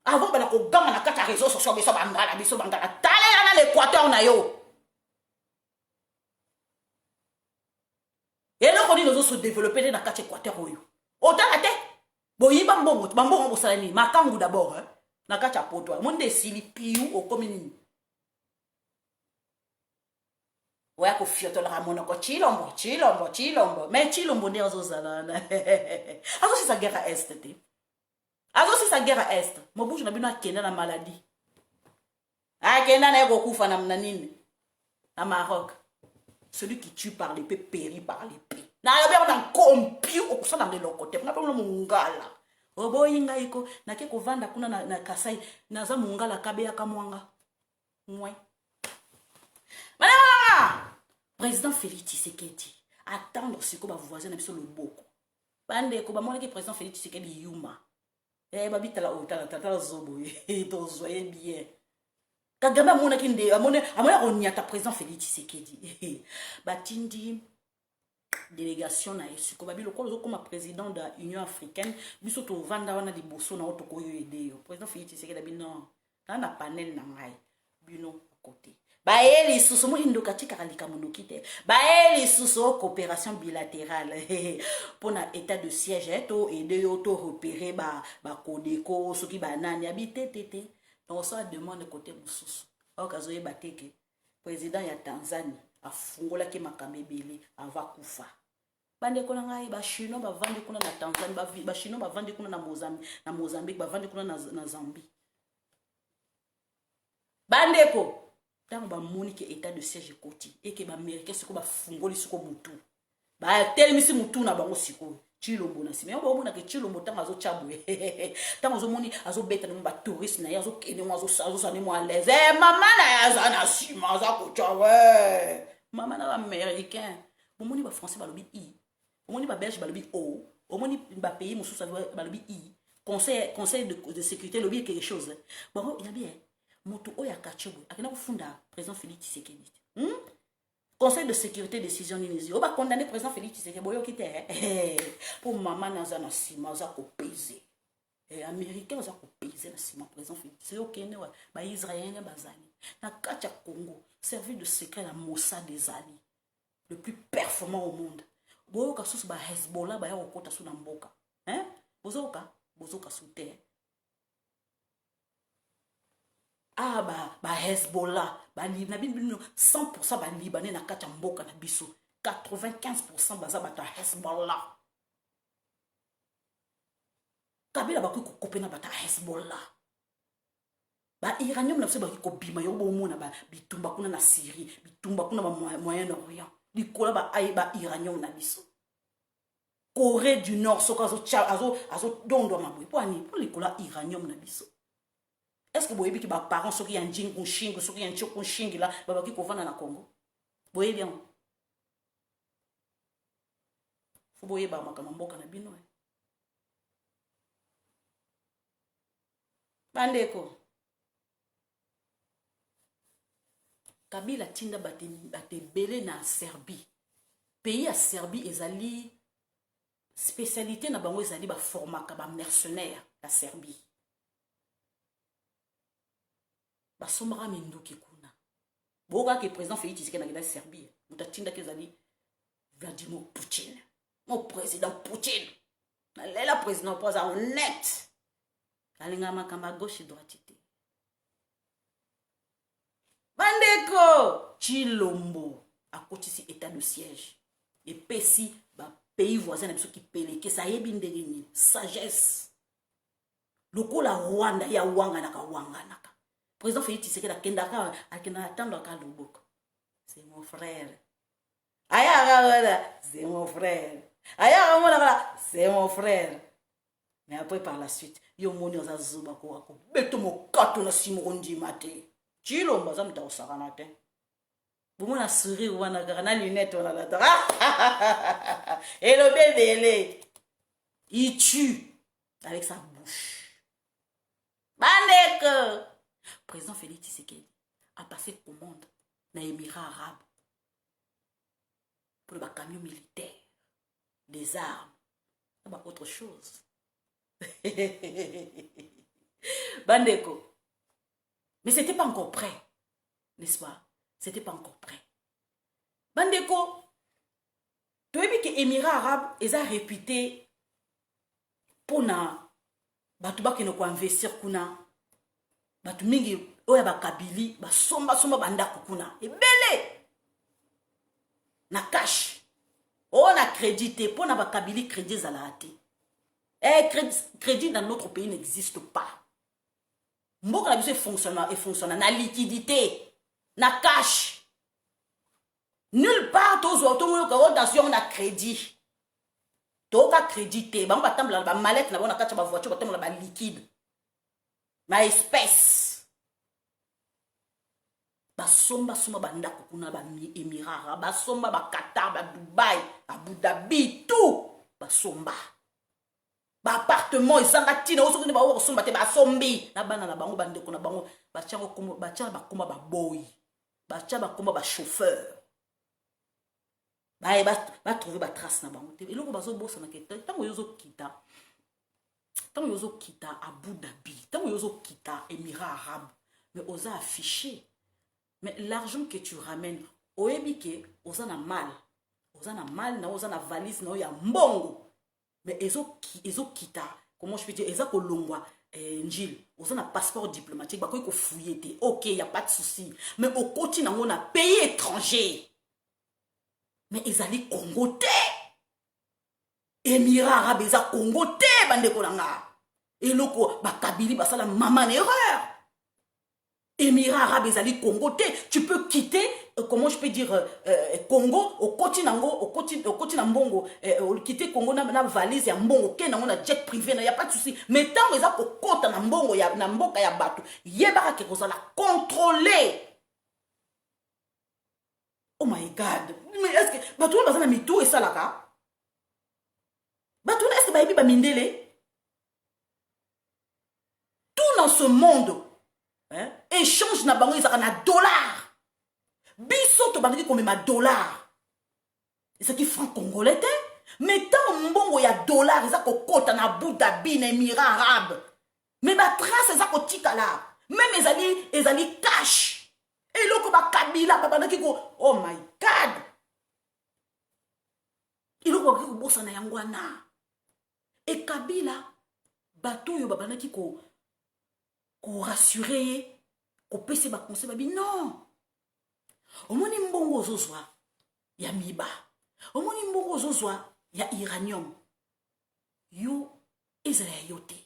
avant bana ko gama na kata réseaux sociaux biso bangala talela na l'Équateur na yo et là ko dino zo se développer na kata Équateur oyo otala te boyiba mbongo bosala ni makangu d'abord na kata poto monde sili piu au commune ouais ko fiotola monoko Chilombo mais Chilombo ne azozala na azo si sa guerre à est te azo si sa guerre à est Mobutu na bino akenda na maladie akenda na ego kufa na nini na Maroc celui qui tue par l'épée périt par l'épée na yobe na kompi okusana mbele kote na pemlo mungala oboyinga iko na ke ko vanda kuna na Kasai na za mungala kabeya kamwanga mwe Madame président Félix Tshisekedi attendre ce que ba voisin na biso le boko bande ko ba mona ke président Félix Tshisekedi yuma babita la otala zobo to zoye bien kagame mona kinde amona onyata président Félix Tshisekedi batindi délégation na yesu ko babilo ko zo comme président de l'Union africaine biso to vanda wana liboso na otoko yo ede yo président Félix Tshisekedi bino na panel na ngai bino côté baeli susu muhindo katika kalika munokite baeli susu coopération bilatérale pona état de siège to aider yo to repérer ba kodeko soki banani habité tété donc ça demande côté mususu okazoye bateke président ya Tanzanie afungola ke makamebele ava kufa bande kona ngai ba chino ba vandi kuna na Tanzanie ba chino ba vandi kuna na Mozambique ba vandi kuna na Zambie bande ko tant ba monique état de siège côté et que ba américain siko ba fungoli siko mutu ba telemisi mutu na bango siko Chilombo na sima ba mona ke Chilombo tant azo chabwe tant azo moni azo beta na ba touriste na yazo kene azo sane mo à l'aise mama na yaza na sima azo ko chawe mama na américain bo moni ba français ba lobi i bo moni ba belge ba lobi o bo moni ba pays mususu ba lobi i conseil de sécurité lobi quelque chose bon il y a bien moto oya kachebo akena kufunda président Félix Tshisekedi Conseil de sécurité, décision nini. On va condamner le président Félix Tshisekedi. Boyo kite. Pour maman naza na sima za ko peser. Et américain za ko peser na sima président Félix Tshisekedi. Ok ne wa ba israélien bazali. Na kacha Congo, servi de secret la Mossad des alliés, le plus performant au monde. Boyo ka sous ba Hezbollah ba ya okota sous na mboka. Hein? Bozoka sous terre. Ah ba Hezbollah, ba 100% ba Libanais na kacha mboka na biso. 95% baza bata Hezbollah. Kabila ba ko kopena bata Hezbollah. Ba iranium na ba ko bima yo bo mona ba bitumba kuna na Syrie, bitumba kuna ba Moyen-Orient. Likola ba ay ba iranium na biso. Corée du Nord soka azo dondo mabwe po ani po likola iranium na biso. Est-ce que vous voyez que les parents sont qui ont un ching, sont qui ont un ching là, qui vont dans le Congo? Vous voyez bien? Vous voyez bien que je suis bien. Bandeko. Kabila tinda bate belé na Serbie. Pays à Serbie, ezali spécialité na bango ezali ba formaka ba mercenaire la Serbie. Basomara mendoki kuna. Boga ke président Félix Tshisekedi na Serbie. Mutatinda kezali Vladimir Poutine. Mon président Poutine. La président pas honnête. Alinga makamba gauche et droite. Bandeko Chilombo a kotisi état de siège. Et pesi ba pays voisin na biso ki peleke sa yebi ndenge sagesse. Lokola Rwanda ya wanga naka wanga naka. Président Félix Tshisekedi akendaka attendre ka loboko. C'est mon frère. Aya c'est mon frère. Aya mona c'est mon frère. Mais après par la suite, yo moni oza zuba ko ako. Beto mo kato na simondi mate. Chilombo za mta osakana te. Bomona sourire wana na lunette on a la. Et le bébé il tue avec sa bouche. Bandeko. Président Félix Tshisekedi a passé commande dans les Émirats arabes pour le camion militaire, des armes, autre chose. Bandeko. Mais c'était pas encore prêt, n'est-ce pas? C'était pas encore prêt. Bandeko, tu as vu que les Émirats arabes, ils ont réputé pour na batuba qui ne investir kuna. Batu mingi oya bakabili basomba bandako kuna ebele na cash on a crédité pour na bakabili crédit zalate crédit dans notre pays n'existe pas. Mboka na biso fonctionne na liquidité na cash nulle part on a crédit toka crédité bango batambula ba mallette na bona kacha ba voiture batambula ba liquide ma espèce basomba bandako kuna ba Émirats basomba ba Qatar ba Dubaï Abu Dhabi tout basomba ba appartement ezanga tina osokoni ba osomba te basombi na bana na bango bandeko na bango bachango komo bachango bakoma ba boy bachango bakoma ba chauffeur ba trouver ba trace na bango te eloko bazo bossa na keta tango yozo kita. Tant yozo kita Abu Dhabi, tant yozo kita Émirats arabes, mais osa affiché. Mais l'argent que tu ramènes, oebike, osa na mal, na osa na valise, na oya mbongo. Mais ezo kita, comment je peux dire, ezo kolongwa, njil, osa na passeport diplomatique, bako yoko fouillete, ok, y a pas de souci. Mais au continent, on a pays étranger. Mais ezali Congo te. Émirats arabes, eza Congo te, bandeko nanga. Et loko bakabili basala maman erreur. Émirats arabes ezali Congo te. Tu peux quitter comment je peux dire Congo au continent mbongo quitter Congo na valise ya mbongo ke na na jet privé na y a pas de souci. Mais tant eza ko kota na mbongo ya na mboka ya bato yebaka ke kozala contrôler. Oh my god. Mais est-ce que bato bazana mito et ça là ka? Bato est-ce que ba yebi ba mindele? Tout dans ce monde, hein, échange na bango ezaka na dollar. Biso to bandaki comme ma dollar. Et ce qui franc congolais te. Mais tant mbongo ya dollar, ils ko kota na Abu Dhabi na Émirats arabes. Mais ma trace ils ko tika là. Même ezali cash. Et loko ba Kabila ba bandaki ko oh my god. Iloko ba ko bossa na yangwana. Et Kabila bato yo ba bandaki ko rassurer. Ko pese ba conseil ba bi non. Omoni mbongo zozwa ya miba. Omoni mbongo zozwa ya uranium. Yo ezala yote.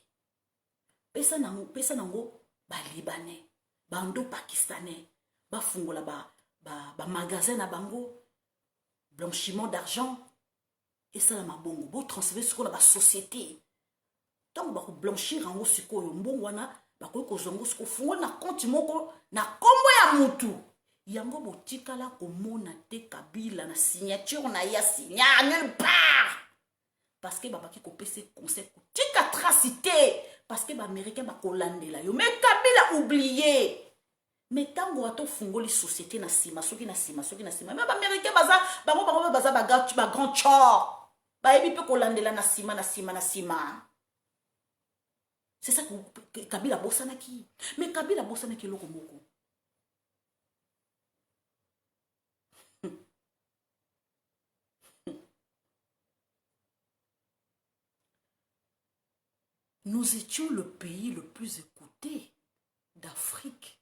Pesa nango ba libanais, ba ndo pakistanais, ba fungola ba magasin na bango blanchiment d'argent et ça la mabongo bo transférer sur la société. Tant ba ko blanchir en sikoyo mbongo wana ba ko zongo siko fungola na compte moko na kombo ya mutu. Yango botikala komona te Kabila na signature na ya signa nulle part. Parce que babaki ko pese conseil ko tika tracité parce que ba américain ba kolandela yo mais Kabila oublié. Mais tango ato fungoli société na sima soki na sima mais ba américain baza ba grand chor. Ba ebi pe kolandela na sima. C'est ça que Kabila bosanaki. Mais Kabila bosanaki loko moko. Nous étions le pays le plus écouté d'Afrique.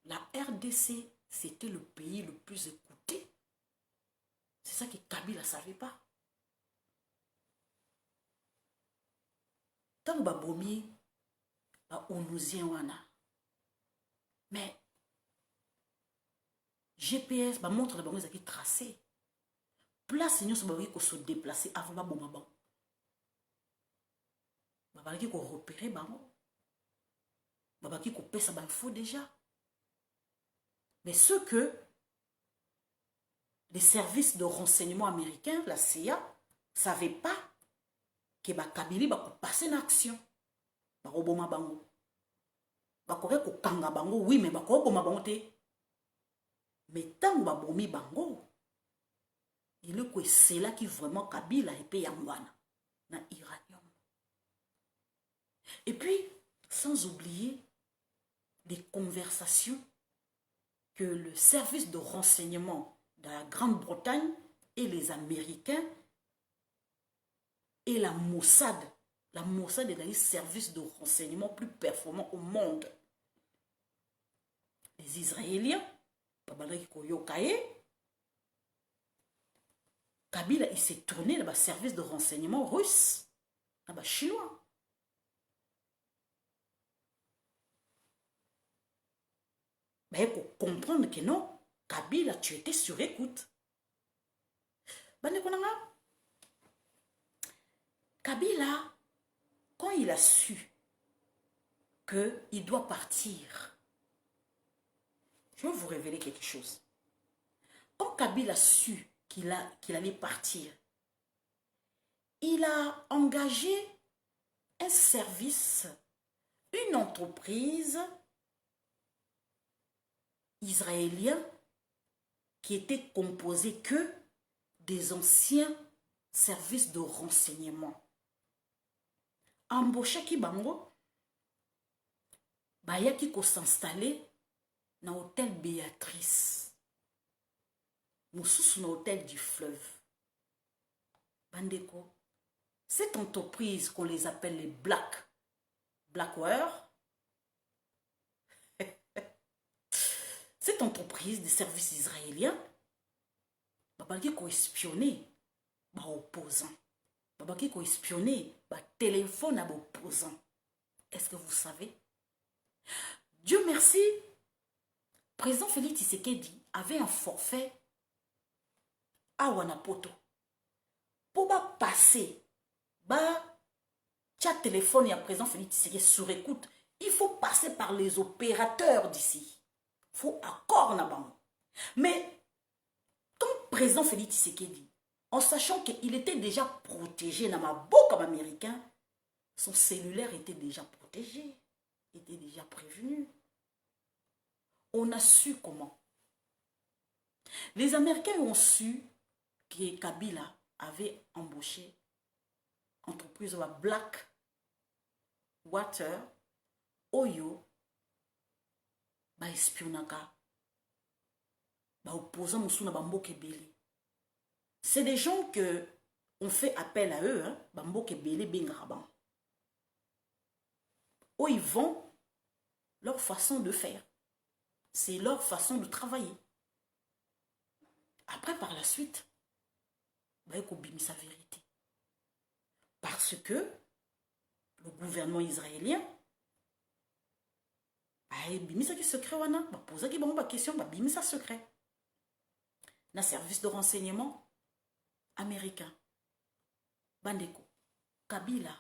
La RDC, c'était le pays le plus écouté. C'est ça que Kabila ne savait pas. Tant que Bomi, Onusien wana. Mais GPS, montre la banque qui tracé. Place nous sommes se déplacer avant la bombe. Babaki ko repérer bango. Babaki ko pesa ba info déjà. Mais ce que les services de renseignement américains, la CIA, savaient pas que ba Kabila ba ko passer en action. Ba ko boma bango. Ba ko ko kanga bango oui mais ba ko boma bango te. Mais tant ba bomi bango. Il est que c'est là qui vraiment Kabila et pe yangwana na uranium. Et puis, sans oublier les conversations que le service de renseignement de la Grande-Bretagne et les Américains et la Mossad est le service de renseignement plus performant au monde. Les Israéliens, Kabila, il s'est tourné dans le service de renseignement russe, dans le chinois. Mais il faut comprendre que non, Kabila, tu étais sur écoute. Kabila, quand il a su qu'il doit partir, je vais vous révéler quelque chose. Quand Kabila a su qu'il allait partir, il a engagé un service, une entreprise israélien qui était composé que des anciens services de renseignement. Embauchaki bango, bayaki ko s'installer dans l'hôtel Béatrice. Moussousou dans l'hôtel du fleuve. Bandeko, cette entreprise qu'on les appelle les Blackwire, cette entreprise des services israéliens, babaki ko espionner ba opposants. Babaki ko espionner ba téléphone à opposants. Est-ce que vous savez? Dieu merci, président Félix Tshisekedi avait un forfait à Wanapoto. Pour passer, tcha téléphone et à président Félix Tshisekedi sur écoute, il faut passer par les opérateurs d'ici. Il faut accord là-bas. Mais, comme président Félix Tshisekedi, en sachant qu'il était déjà protégé dans ma boue comme américain, son cellulaire était déjà protégé, était déjà prévenu. On a su comment Les Américains ont su que Kabila avait embauché entreprise de Black Water, Oyo, espionnaka, opposant Moussuna Bambo Kebele. C'est des gens que on fait appel à eux, hein, Bambo Kebele Bengaraban. Où ils vont, leur façon de faire. C'est leur façon de travailler. Après, par la suite, il faut bimi sa vérité. Parce que le gouvernement israélien a bimi sa secret wana, ba poser ki ba question, ba bimi sa secret. Na service de renseignement américain. Bandeko, Kabila,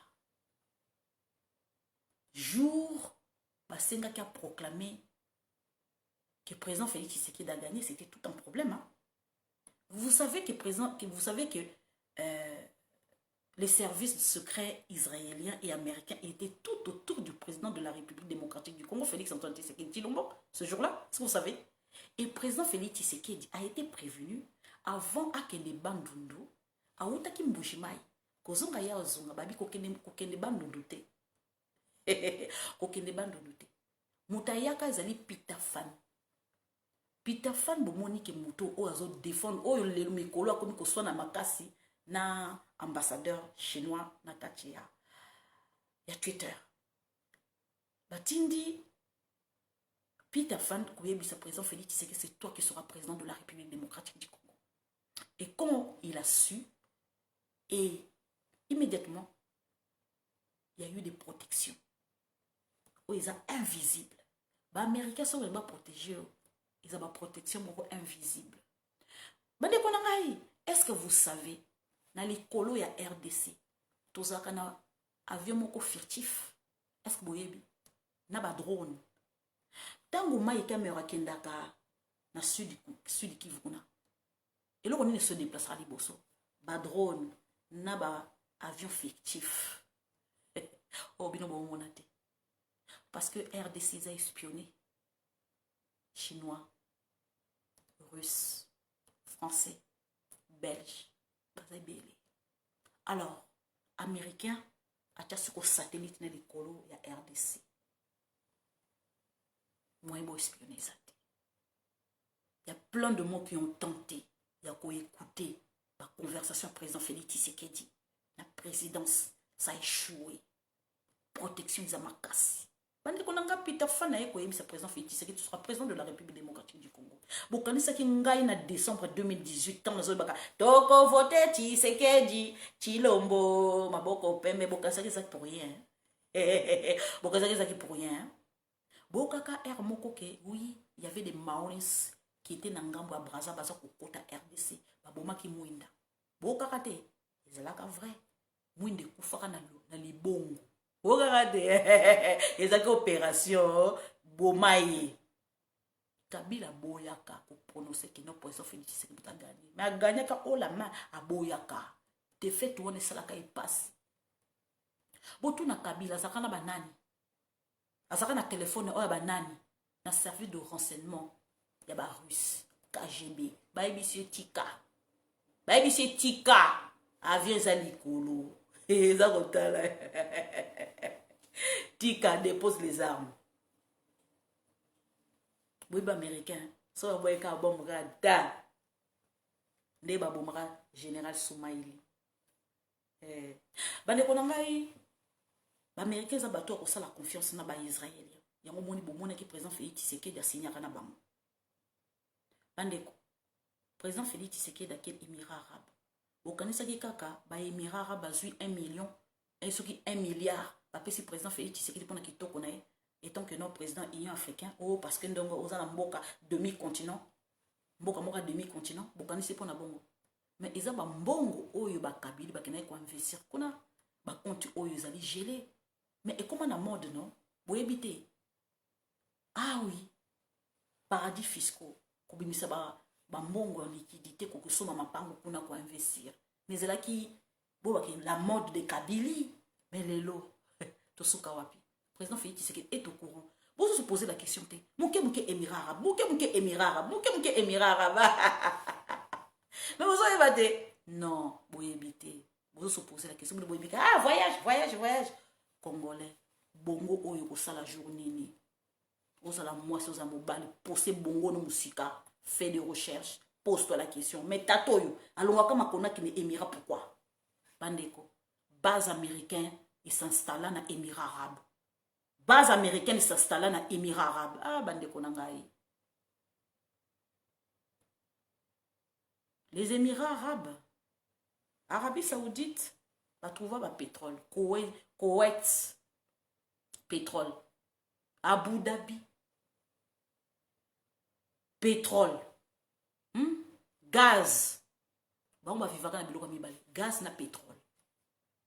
jour, Basenga qui a proclamé que le président Félix Tshisekedi a gagné, c'était tout un problème. Hein? Vous savez que les services secrets israéliens et américains étaient tout autour du président de la République démocratique du Congo, Félix Antoine Tshisekedi Tshilombo, ce jour-là, est-ce que vous savez? Et le président Félix Tshisekedi a été prévenu avant que les bandundu, a outaki mbushimai, kozonga ya ozonga, babi kokende bandundu te. Kokende bandundu te. Mutayaka zali Peter Fan. Peter Fan bomoni ke muto o azo défendre o le mikolo akomi ko sona makasi na ambassadeur chinois na kati ya Twitter. Batindi Peter Fan koyebisa président Félix Tshisekedi, c'est toi qui seras président de la République démocratique du Congo. Et quand il a su, et immédiatement, il y a eu des protections. Oh, ils sont invisibles. Les Américains sont vraiment protégés. Ils ont des protections invisibles. Est-ce que vous savez, dans les colos, il y a RDC. Tous les avions furtifs. Est-ce que vous savez? Il y a des drones. Tant que vous avez des caméras dans le sud Kivu, et là, on se déplacera à Liboso. Des drones, des avions fictifs. Oh, bien, on a dit. Parce que RDC a espionné chinois, russes, français, belges, alors américains à ce que satellite dans les colos il y a RDC. Moi je espionner ça. Il y a plein de mots qui ont tenté, il y a quoi écouter la conversation président Félix Tshisekedi. La présidence ça a échoué. Protection des amakasi. Peter Fan a président Félix Tshisekedi, tu seras président de la République démocratique du Congo. Bokani ça qui ngaï na décembre 2018 quand nous avons toko voté Tshisekedi Tshilombo maboko pembe bokani ça pour rien. Bokani ça qui pour rien. Bokaka R moko ke oui, il y avait des Maoris qui étaient dans ngambo à Brazza baza ko kota RDC, baboma ki mwinda. Bokaka te, ezalaka vrai. Mwinde kufaka na libongo. Regardez, les opérations Bomaye. Kabila boyaka pour prononcer que non président Félix Tshisekedi a gagné. Mais a gagné quand on la main à boyaka. Te fait tourner ça là quand il passe. Botou na Kabila ça kana banani. Asaka na téléphone o banani. Na service de renseignement ya ba russe KGB. Ba monsieur Tika. Ba monsieur Tika. Avion zalikolo. Et ça Tika dépose les armes. Oui, américain. Ça va être un bon radar. Ndeba bomara général Soumaïli. Bande konangai. Américains ont battu la confiance dans les Israéliens. Il y a un moment qui président Félix Tshisekedi a signé à Kanabam. Bande président Félix Tshisekedi a quel émirat arabe. Au Canada, les Émirats arabes ont 1 million et ceux qui 1 milliard. Parce que le président Félix Tshisekedi pour qu'il connaît étant que notre président union africain oh parce que nous avons un mboka demi-continent mboka demi-continent bokani c'est pour na bongo mais ils ont un bongo oyo ba kabili ba kenai ko investir kuna ba compte oyo zali gelé mais et comment na mode non bo éviter ah oui paradis fiscaux ko bimisa ba mbongo en liquidité ko kusoma mapango kuna ko investir mais là qui bo ba la mode de Kabili mais les lots tosuka wapi président Félix Tshisekedi est au courant. Vous se posez la question, mouké émirat arabe, mouké émirat arabe, mouké émirat arabe. Mais vous avez batté. Non, vous évitez. Vous se posez la question, vous évitez. Ah, voyage. Congolais, bongo oyo ko sala journée. Vous allez moi si vous avez mobile, postez bongo no musika, fait des recherches, pose-toi la question. Mais tatoyo, alors comme on qui est émirat pourquoi? Bandeko, base américaine, il s'installe dans Émirats arabes. Base américaine s'installe dans Émirats arabes. Ah, bandeko nangai. Les Émirats arabes, Arabie Saoudite, va trouver le pétrole. Koweït, pétrole. Abu Dhabi, pétrole. Gaz. Bah, on va vivre dans le gaz na pétrole.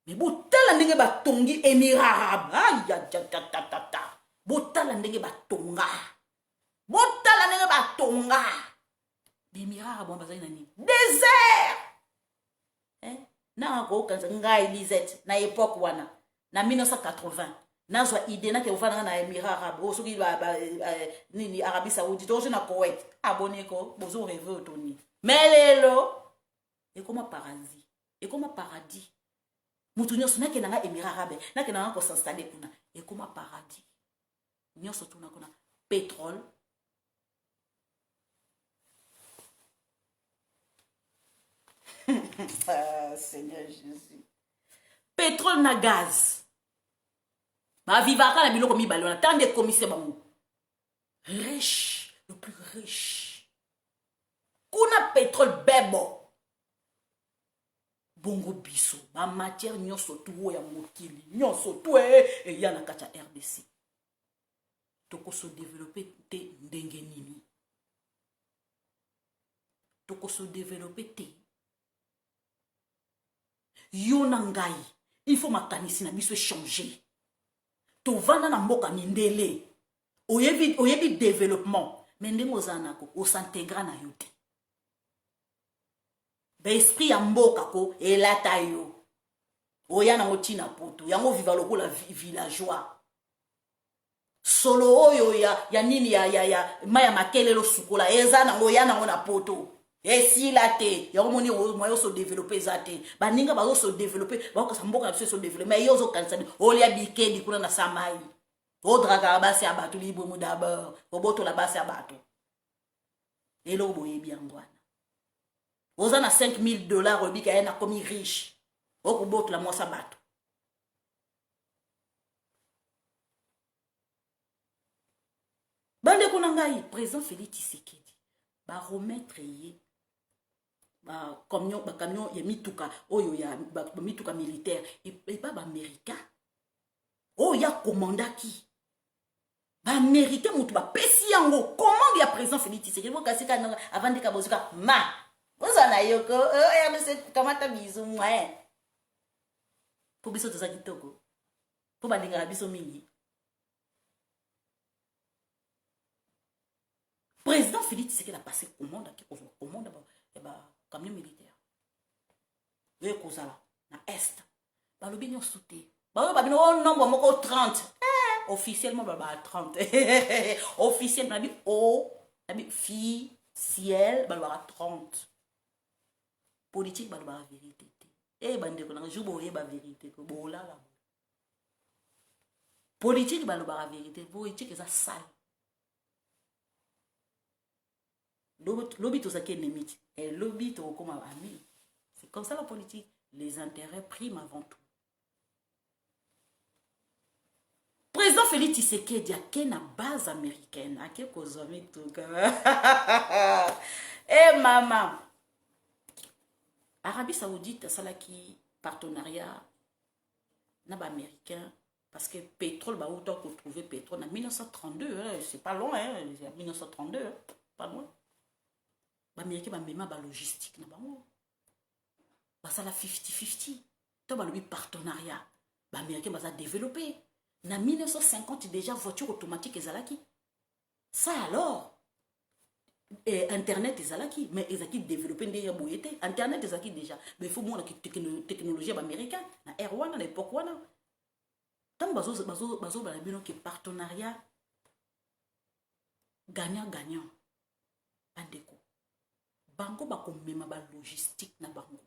Mais botala ndenge batongi Émirats arabes. Aïe, botala ndenge batonga. Botala ndenge batonga. Émirats arabes, on va dire désert. Na ko kanza ngai Lisette na époque wana na 1980 nazwa idée na ke ufana na Émirats arabes osoki nini Arabie Saoudite ozo na Koweït abonné ko bozo rêver otoni melelo et comme paradis mutu nyonso na ke na Émirats arabes na ke na ko s'installer kuna et comme paradis nyonso tuna kuna pétrole. Ah, Seigneur Jésus. Pétrole na gaz. Ba vivaka na biloko mibale on attend des commissaires bango. Riche, le plus riche. Kuna pétrole bebo. Bongo biso, ba matière nyonso tout ya mokili, nyonso tout et ya na kacha RDC. Toko se développer te ndenge nini. Toko se développer te Yona ngai, il faut makanisi na biso changer. To vanda na mboka mindele. Oyebi développement. Mais ndenge ozanako, o s'intégra na yote. Ba esprit ya mboka ko elata yo. Oya na motina poto, yango viva lokola villageois. Solo oyo ya nini ya maya makele lo sukola eza na oya na na poto. Et si la te, ya omoni moyo so développer zate. Ba ninga ba so développer, ba ko samboka na so développer, mais yo zo kansani, o lia bikendi kuna na samai. O draga basi abatu libo mu d'abord, o boto la basi abatu. Et lo boye bien ngwana. Oza na $5,000 obi ka na komi riche. O ko boto la mo sabatu. Bande kuna ngai, président Félix Tshisekedi, ba remettre yé camion ya mituka oyo ya mituka militaire et pas américain oh ya commandaki ba américain mutu ba pesi yango commande ya président Félix Tshisekedi kasi kana avant de kabozuka ma ozana yoko RDC kamata bizu mwa po biso toza kitoko po balinga biso mingi. Président Félix Tshisekedi a passé commande camion militaire. Vous kozala na est. Balobi nyo souté. Ba bino nombre moko 30. Officiellement ba 30. Officiellement nabi fille ciel ba 30. Politique ba vérité. Bande ko na jubo ba vérité ko bola la. Politique ba vérité, politique eza sale. Lobby tout ça qui est limite. Et lobby tout comme ami. C'est comme ça la politique. Les intérêts priment avant tout. Président Félix Tshisekedi a une base américaine. A quelques amis tout. Eh maman. Arabie Saoudite, ça là qui partenariat n'a américain. Parce que pétrole, bah autant qu'on trouver pétrole en 1932. Hein, c'est pas loin. Hein, 1932. Hein, pas loin. L'Amérique va même la logistique na bango. Ba ça la 50-50. To ba le partenariat. L'Amérique va développer. Na 1950 déjà voiture automatique ezalaki. Ça alors internet ezalaki mais ezaki développer ndenge boyete. Internet ezalaki déjà mais il faut mon technologie américaine na R1 à l'époque wana. Tant bazo ba bino que partenariat gagnant bandeko bango bakomema ba logistique na bango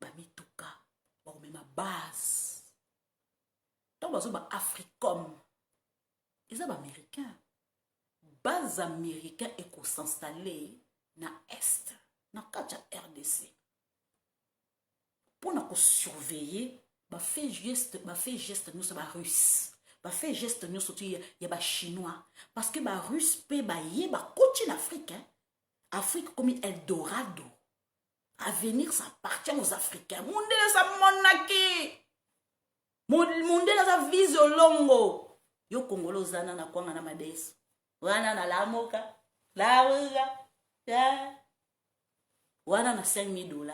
bamituka bakomema base donc bazo ba Africom eza ba américain base américain eko s'installer na est na kati ya RDC pour na ko surveiller ba fait geste nous ba russe ba fait geste nous surtout ya ba chinois parce que ba russe pe ba yé ba côté en Afrique hein? Afrique comme Eldorado avenir ça appartient aux Africains mondele sa monaki mondele sa vision longo yo kongolo zana na kwanga na madeso wana na lamoka la ya wana na $5,000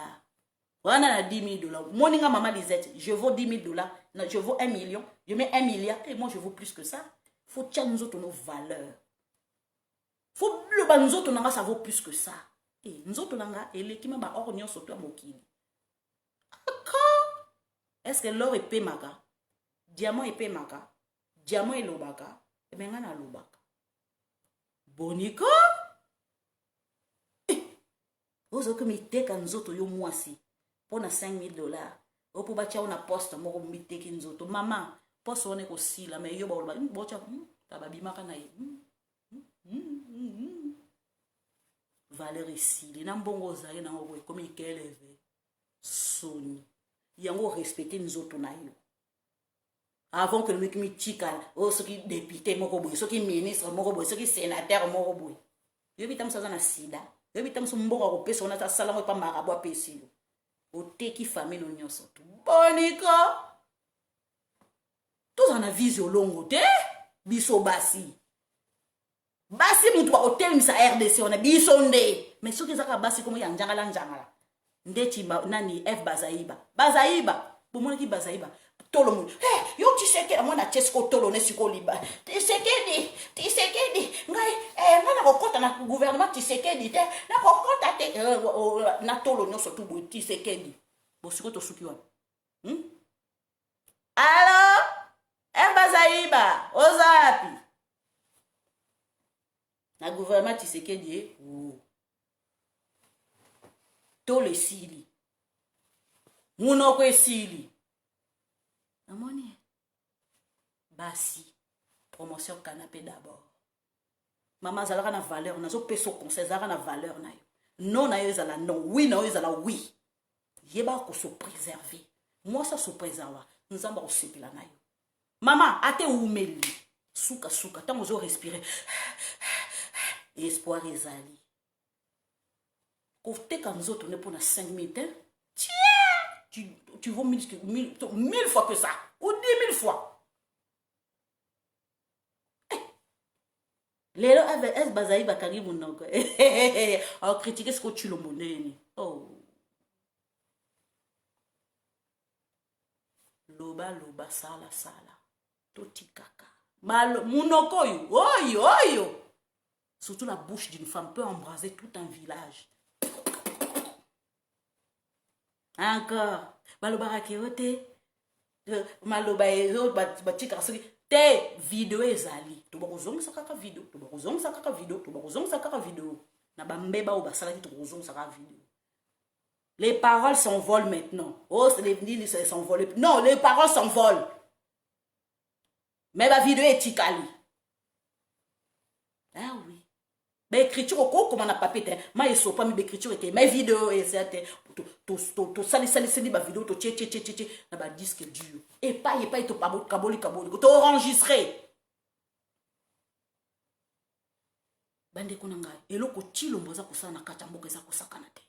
wana na $10,000 moninga maman Lisette je vaux $10,000 je vaux 1 million je mets 1 milliard et moi je vaux plus que ça faut tcha nous autres nos valeurs faut le ba nous autres nanga ça vaut plus que ça et nous autres nanga eleki ma ba or nyon soto mokili est-ce que l'or est pemaka diamant est pemaka diamant est lobaka et benga na lobaka boniko ozo que miteka nzoto yo mwasi pona $5,000 opo bacha ona poste moko miteki nzoto mama poste one ko sila mais yo ba oloba bocha tababimaka na ye valeur ici les nambongo zaye na ngwe comme ikeleve soni yango respecter nzoto na yo avant que le mec mi tika o ce qui député moko boy ce qui ministre moko boy ce qui sénateur moko boy yo bitam sa na sida yo bitam so mboka ko pesa ona ta sala ngo pa marabo apesi yo o teki famille no nyonso to boniko tous en a vision longo te biso basi mutu ba hotel misa RDC on a biso nde mais ce que ça basi comme ya njangala ndeti nani F bazaiba bomona ki bazaiba tolo mu yo Tshisekedi mwana Chesko tolo ne siko liba Tshisekedi ngai mwana kokota na gouvernement Tshisekedi te na kokota te na tolo nyonso tu bo Tshisekedi bo siko to suki wana allo F bazaiba ozapi na gouvernement Tshisekedi tolo esili munoko esili amoni basi promotion canapé d'abord maman zalaka na valeur nazo peso conseil zalaka na valeur na yo non na yo ezala non oui na yo ezala oui yeba ko se préserver moi ça se préserver nzamba ko sepela na yo maman ate umeli suka tango zo respirer espoir ezali koteka nzoto ne pona 5,000 tu vaux 1000 fois que ça ou 10,000 fois lelo est bazai bakagi munoko a critiquer ce que tu le monene oh loba sala toti kaka mal munoko oyo surtout la bouche d'une femme peut embraser tout un village. Encore. Baloba keote. Maloba ezo batika soki te vidéo ezali. To bakozong sakaka vidéo, to bakozong sakaka vidéo, to bakozong sakaka vidéo. Na bambeba o basala ki to bakozong sakaka vidéo. Les paroles s'envolent maintenant. Oh, c'est les lignes s'envolent. Non, les paroles s'envolent. Mais la vidéo est tikali. Ah oui. Mais écriture au comment on a papier ma yeso pas mi écriture était mes vidéos et c'était to sali ba vidéo to tché na ba disque dur et pas to kaboli to enregistrer bande konanga eloko chilombo za kusana kata mboka za kusakana te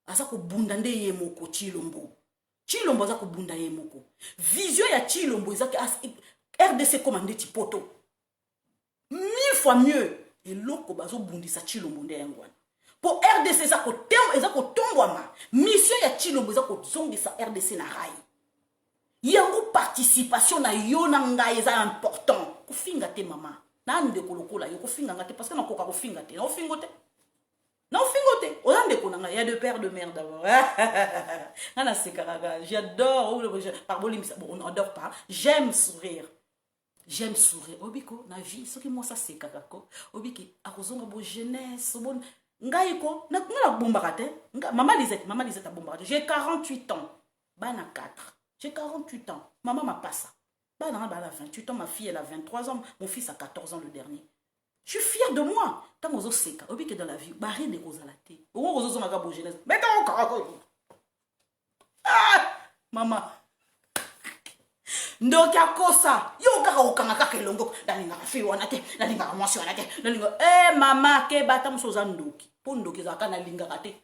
aza ko bunda nde ye moko chilombo za ko bunda ye moko vision ya chilombo za RDC commandé tipoto 1000 fois mieux et loko bazo bundisa chilombo nde yangwana pour RDC za ko tembo eza ko tombwama mission ya chilombo za ko zongisa RDC na rai yango participation na yo na ngai eza important kufinga te mama na nde kolokola yo kufinga ngate parce que na koka kufinga te na fingote oyande konanga ya de père de mère d'abord nana sekaraga j'adore bon on n'adore pas j'aime sourire j'aime sourire. Obiko, na vie, ce qui moi ça c'est kakako. Obiki, akozonga bo jeunesse, bon. Ngaïko, na bombarate. Maman Lisette a bombarate. J'ai 48 ans. Bana 4. J'ai 48 ans. Maman m'a pas ça. Bana a 28 ans, ma fille elle a 23 ans, mon fils a 14 ans le dernier. Je suis fière de moi. Tant que seka, obiki dans la vie, barré de rosalate. Ou ozo zonga bo jeunesse. Mais ah, maman. Ndoki akosa yo kaka okanga kaka elongo nalinga fi wana te nalinga mwasi wana te nalinga mama ke bata musoza ndoki po ndoki zaka nalinga kate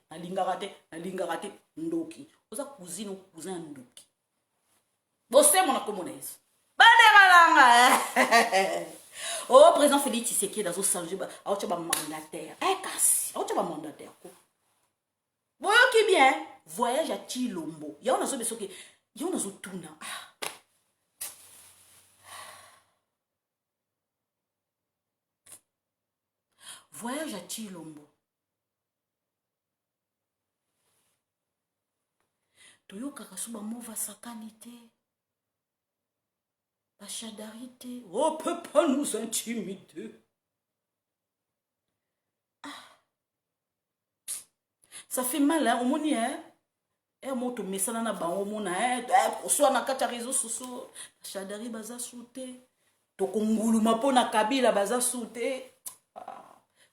ndoki oza cousine ndoki bose mona komona yesu baneralanga oh président Félix Tshisekedi dans salje ba aocha ba mandataire kasi aocha ba mandataire ko boyoki bien voyage à Chilombo ya ona so besoki ya ona zo tuna voyage à Chilombo. Toyoka kasuba mova sakanité. La chadarité. On peut pas nous intimider. Ah. Ça fait mal, hein, au monde, hein. Et moi, tu mets ça dans la banque, au monde, hein. Soit na kata réseaux sociaux. La chadari baza sauté. Tokongulu mapo na kabila baza sauté.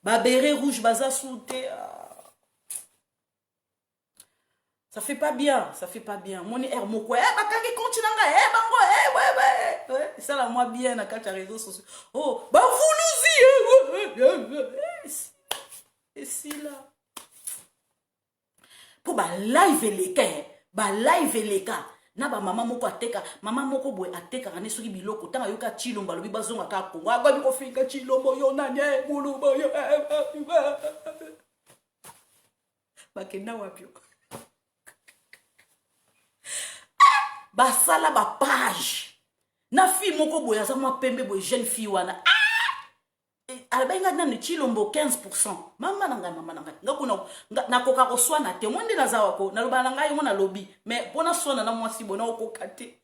Ba béret rouge baza sauté. Ça fait pas bien, ça fait pas bien. Mon air moko bakaki continanga bango ouais. Ça la moi bien na quatre réseaux sociaux. Oh, bah vous nous et si là. Pour ba live les cas. Na ba mama moko ateka, mama moko boy ateka kane soki biloko tanga yoka Chilombo lobi bazonga ka Kongo. Agwa biko fika Chilombo yo nanye mulubo yo. Bakenda wapi? Basala ba page. Na fi moko boy aza mwa pembe boy jeune fille wana. Albenga na Chilombo 15%. Mama nanga. Ngakuna nakoka ko swana te monde na zawako na loba nanga yo na lobby. Mais pona swana na mwasi bona okokate.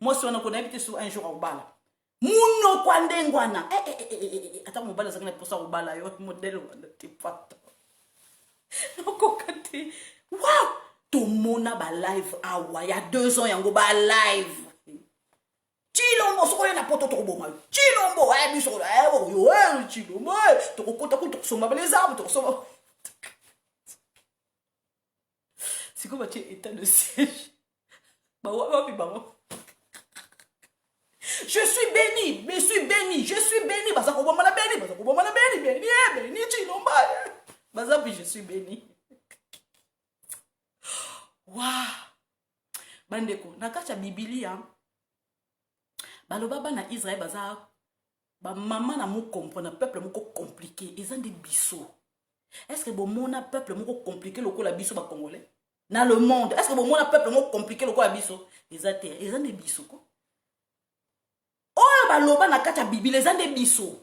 Mwasi wana kona ebite sur un jour obala. Muno kwande ngwana. Ata mobala zakana posa obala yo modèle wana te pata. Okokate. Wow! Tout mona ba live awa ya 2 ans yango ba live. Chilombo soko na poto to boma. Chilombo biso yo Chilombo to kokota ko to soma les armes to soma. C'est comme tu état de siège. Bah je suis béni. Baza ko boma na béni Chilombo. Baza puis je suis béni. Waouh. Bandeko nakacha Biblia. Baloba na Israël baza ba maman na mo comprendre peuple moko compliqué ils ont des bisous. Est-ce que bon mona peuple moko compliqué loko la biso ba congolais dans le monde? Est-ce que bon mona peuple moko compliqué loko la biso? Ils ont des bisous ko. Oh baloba na kacha Bible ils ont des bisous.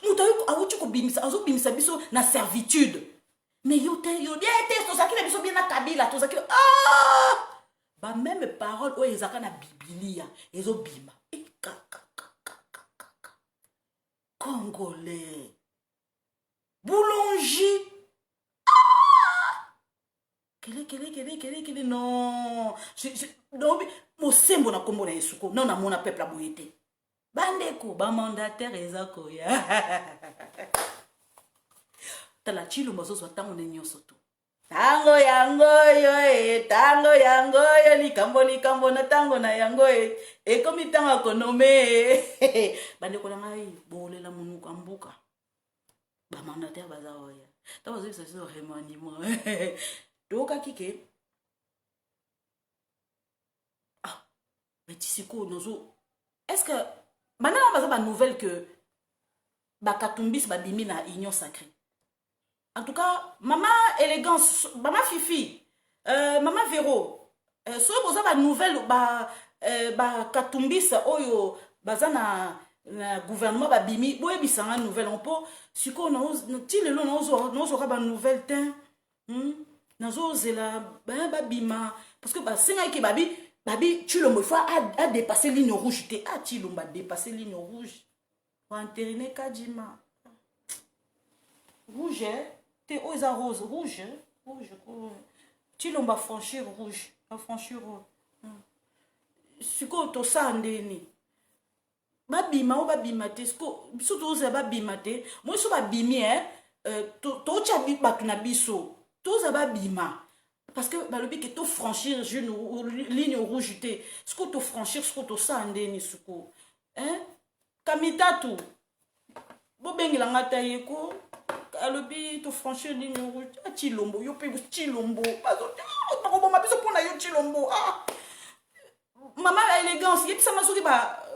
Mutayo awuchi ko bimisa azo bimisa biso na servitude. Mais yo te to zakina biso bien na kabila to zakina ba même parole o ezaka na Biblia ezobima Congolais boulanger kele non mo sembo na kombo na Yesu ko non na mona peuple aboyete bandeko ba mandataire ezako ya tala Chilombo zo tango ne nyoso to tango yango yo likambo na tango na yango ekomi tango konome bande ko ngai bolela munu kwa mbuka ba mandataire baza oya ta bazo bisa so remaniement doka kike mais tisiko nozo est-ce que maintenant on va avoir une nouvelle que ba Katumbis ba bimi na union sacrée. En tout cas, maman élégance, maman Fifi, maman Véro, so vous avez une nouvelle, Katumbis, oyo, bazana gouvernement, bimi, boye bisanga nouvelle, on peut, si qu'on a, tilelo, nous aura une nouvelle, nazo zela, bima, parce que, singa ki babi, Babi, Chilombo, il faut à dépasser ligne rouge. Ah, Chilombo a dépassé ligne rouge. On va entériner Kadima. Rouge, hein? T'es aux rose. Rouge, hein? Rouge. Chilombo a franchir rouge. A franchir rouge. Siko to sandeni. Babima ou babima te. Surtout aux babima te. Moi, je suis babimi, hein? To chabi batuna biso. Tous babima. Parce que le but est de franchir une ligne rouge. Ce que tu franchir, ce que tu sens, hein? Kamitatu. Bobengi la ngata yeko. Le but de franchir une ligne rouge. Chilombo, yo pe Chilombo. Pas ma biso pona yo Chilombo. Ah. Maman élégance, yep ça m'a souri ba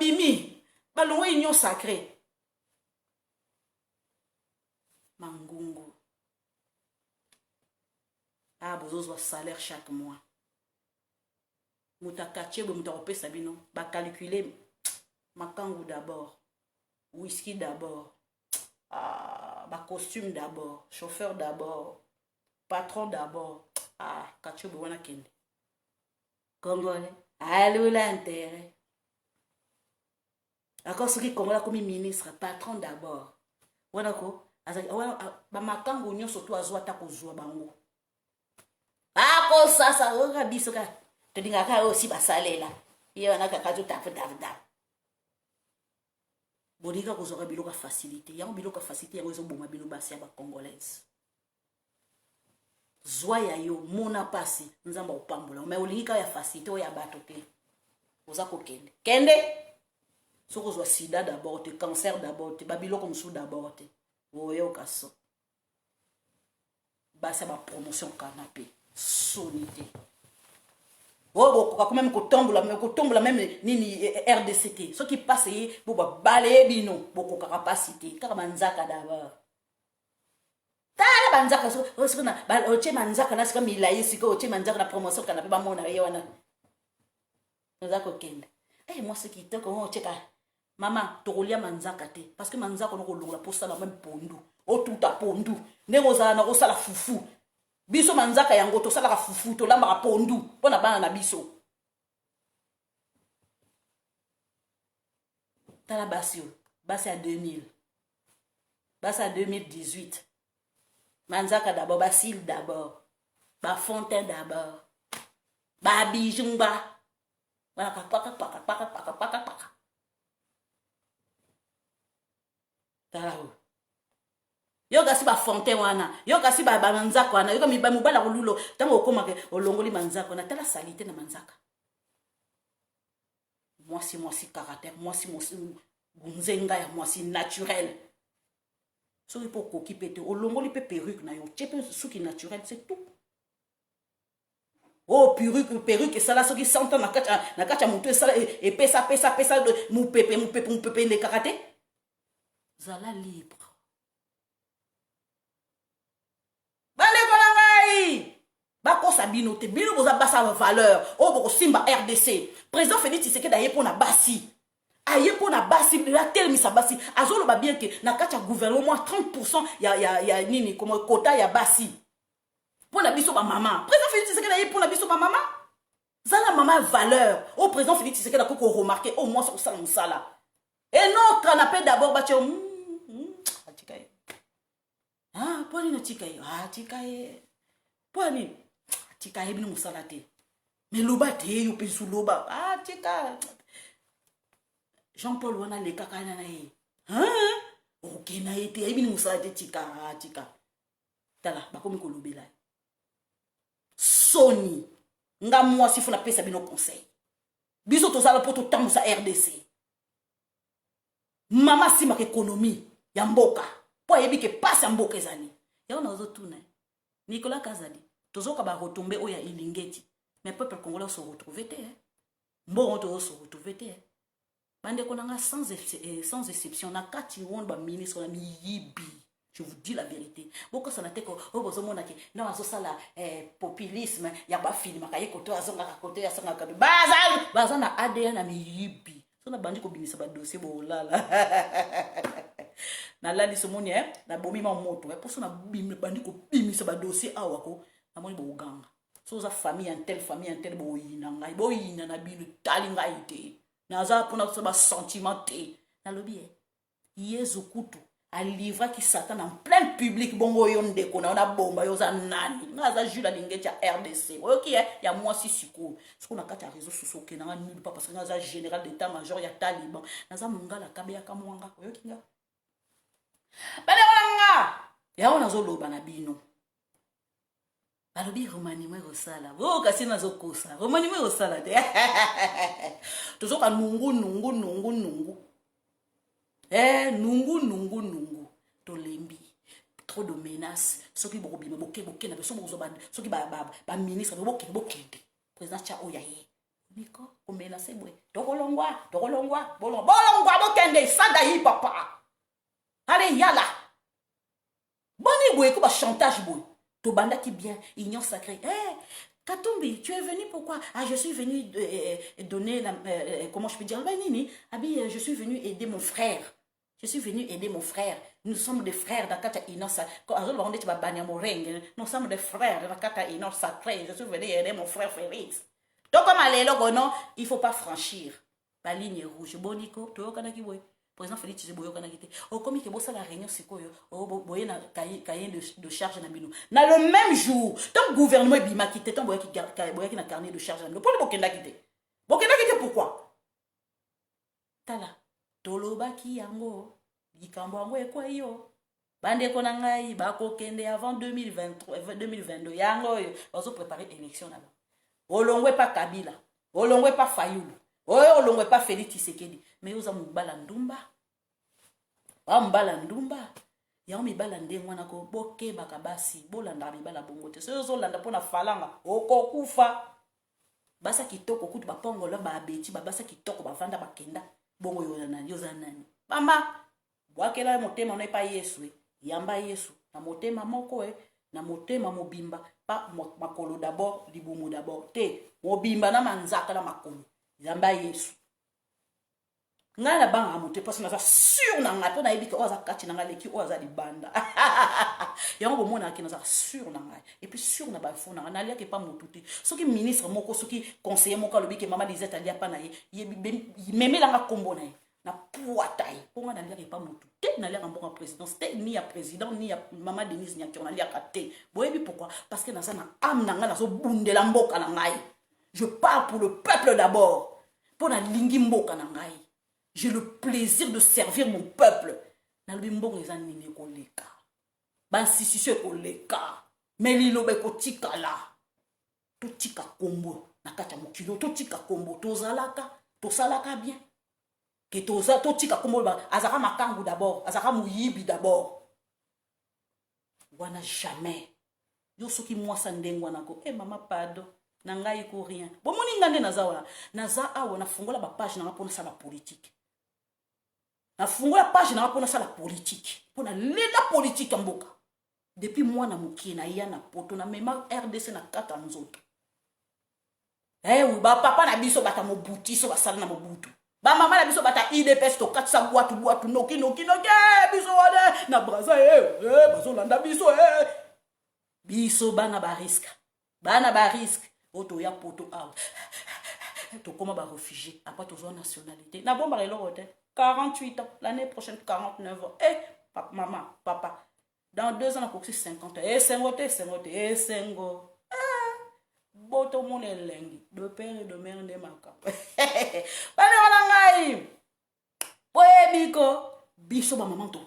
bimi. Ba longue union sacrée. Mangungu. Ah, vous avez salaire chaque mois. Moutakache, vous m'avez sabino. Ba calculer. Makangu d'abord. Whisky d'abord. Ah, ba costume d'abord. Chauffeur d'abord. Patron d'abord. Ah, kache vous wana kende. Congolais. Allô l'intérêt. Encore ce qui Congolais comme ministre. Patron d'abord. Wana ko. Ba makangu nyo surtout azwa ta kozwa bango. Ako sasa oka biso ka tedinga ka aussi basalela iyo na ka kazo tafu bodika kozora biloka facilité yango biloka facilité yango ezoboma bino basi ya ba congolaise zwa ya yo mona pasi nzamba opambola mais olingika ya facilité o ya bato te oza kokende kende soko zwa sida d'abord te cancer d'abord te babiloko musu d'abord te oyo kaso basi ba promotion canapé sonité. Oh, quand même kotombola même nini RDCT. Ce qui passe pour balayer bino, beaucoup capacité, car manzaka d'abord. Tala manzaka so na oche manzaka na sika milayi sika oche manzaka na promotion kana pe ba mona yewana. Manzaka kende. Eh moi ce qui te ko oche ka. Maman, tokolia manzaka te parce que manzaka no ko longa pour ça la même pondu. O tout a pondu. Ndeko za na ko sala fufu. Biso manzaka yango to sala ka fufu to lamba ka pondu pona bana na biso tala basio basi à 2000 basi à 2018 manzaka d'abord basil d'abord ba fontaine d'abord ba bijumba wana ka paka tala ho yo kasi ba fontaine wana yo kasi ba manzaka wana yo kami ba mubala kolulo tango okoma ke olongoli manzaka wana tala salite na manzaka moi si caractère moi si gunzenga ya moi si naturel so il faut kokipe te olongoli pe perruque na yo chepe suki naturel c'est tout oh perruque ça là ce qui s'entend na kacha mutu ça et pesa mu pepe le karaté zala libre. Bakosa bino te bino boza basa valeur o boko simba RDC président Félix Tshisekedi aye pona basi la tel misa basi azolo ba bien que na kacha gouvernement 30% ya nini comme quota ya basi pona biso ba maman président Félix Tshisekedi aye pona biso ba maman zala maman valeur o président Félix Tshisekedi a ko remarquer au moins sur ça musala et non canapé d'abord ba atikaye ah poni na tikaye atikaye poni tika hebini musala te mais loba te yo pe sou loba ah tika Jean-Paul wana le kakana na ye hein OK na été hebini musala te tika tala bakomi ko lobela soni nga moi si fona pesa bino conseil biso to sala poto tambusa RDC mama sima ke économie ya mboka po yebi ke passe ya mboka ezali ya ona ozo tuna Nicolas Kazadi tozoka ba retomber oya ilingeti mais peuple congolais se retrouver te bon on se retrouver te bande konanga sans exception na kati won ba ministre na miyibi je vous dis la vérité boko ça na te ko o bozo mona ke na azo sala populisme ya ba film ka yeko to azonga ka kote ya sanga ka baza na ADN na miyibi so na bandi ko binisa ba dossier bo lala na lali somoni na bomi ma moto pour so na bandi ko bimisa ba dossier awako na moni bo uganga soza famille en tel boyina ngai boyina na bino tali ngai te naza pona so ba sentiment te nalobi Yezu kutu alivraki Satan en plein public bongo yo ndeko na bomba yo za nani ngaza Jules Alingetia RDC oyoki ya mwasi siko siko na kati ya réseau sociaux ke na nul pas parce que ngaza général d'état major ya Taliban naza mungala kabeya kamwanga oyoki nga bale wanga ya ona zo loba na bino balobi remaniement rosala bo kasi nazo kosa remaniement rosala te tozoka nungu nungu tolembi trop de menaces soki bokobima boke na beso bozo bande soki ba ministre boke président cha oyaye niko ko menacer bwe tokolongwa bolongwa bokende sada yi papa allez yala boni bwe ko ba chantage bwe to banda qui bien union sacrée Katumbi, tu es venu pourquoi? Ah, je suis venu donner la, comment je peux dire, je suis venu aider mon frère. Je suis venu aider mon frère. Nous sommes des frères d'Akata Inosa. Nous sommes des frères d'Akata Inosa sacré. Je suis venu aider mon frère Félix. Donc, comme aller là, non, il ne faut pas franchir la ligne rouge. Boniko, tu vois, président Félix Tshisekedi Kanakite. Oh, comme il y a la réunion, c'est quoi? Oh, boye na cahier de charge na bino. Na le même jour, tant gouvernement bima quitté, tant boye qui na carnet de charge na bino. Pourquoi bokenda quitté? Bokenda quitté pourquoi? Tala, toloba ki yango, bikambo yango ekwa yo. Bande ko na ngai ba ko kende avant 2023, 2022 yango yo, bazo préparer élection là. Olongwe pa Kabila, olongwe pa Fayulu. Oyo olongwe pa Félix Tshisekedi. Mais oza mubala ndumba. Wa mbala ndumba. Ya mibala ndengwa na ko boke bakabasi, bolanda mibala bongo te. So zo landa pona falanga, okokufa. Basa kitoko kutu bapongola ba abeti, basa kitoko bavanda bakenda. Bongo yoza nani. Mama, bwakela motema na pa Yesu. Yamba Yesu na motema moko na motema mobimba, pa makolo d'abord, libumu d'abord. Te, mobimba na manzaka na makolo. Yamba Yesu. Nga na banga mote parce que na sûr na nga to na ebika oza kati na nga leki oza libanda. Yango bomona ki na sûr na nga et puis sûr na ba fo na nga lia ke pa motuti. Soki ministre moko soki conseiller moko lobi ke mama Lisette alia pa na ye memela nga kombo na ye na puatai. Ponga na lia ke pa motuti na lia mbonga présidence te ni ya président ni ya mama Denise Nyakio na lia kate. Boyebi pourquoi? Parce que na za na am na nga na zo bundela mboka na ngai. Je parle pour le peuple d'abord. Pour la lingi mboka na ngai. J'ai le plaisir de servir mon peuple. Nalobi mbongo eza nini koleka. Ba institution koleka. Mais lilobe ko tika la. To tika kombo na kata mokilo to tika kombo to zalaka, to salaka bien. Que to tika kombo ba azaka makangu d'abord, azaka muyibi d'abord. Wana jamais. Yo soki mwasa ndengwa nako. Mama pardon. Nangai ko rien. Bomoni ngande naza wana. Naza awa na fungola ba page na pona sala politique. Na fungola page na pona sala politique. Pona lela politique mboka. Depuis moi na mukie na ya na poto na mema RDC na kata nzoto. Ba papa na biso bata mobuti so basala na mobutu. Ba mama na biso bata IDPS to katsa boatu noki biso wana na braza bazo landa biso biso bana ba risque. Bana ba risque. Oto ya poto awa. To koma ba réfugié après to nationalité. Na bomba reloro te 48 ans, l'année prochaine 49 ans. Maman, papa, dans 2 ans on a coxé 50 ans. Sengo. Boto mon elengi, de père et de mère de maka. Bana wana ngai. Biko biso ba maman to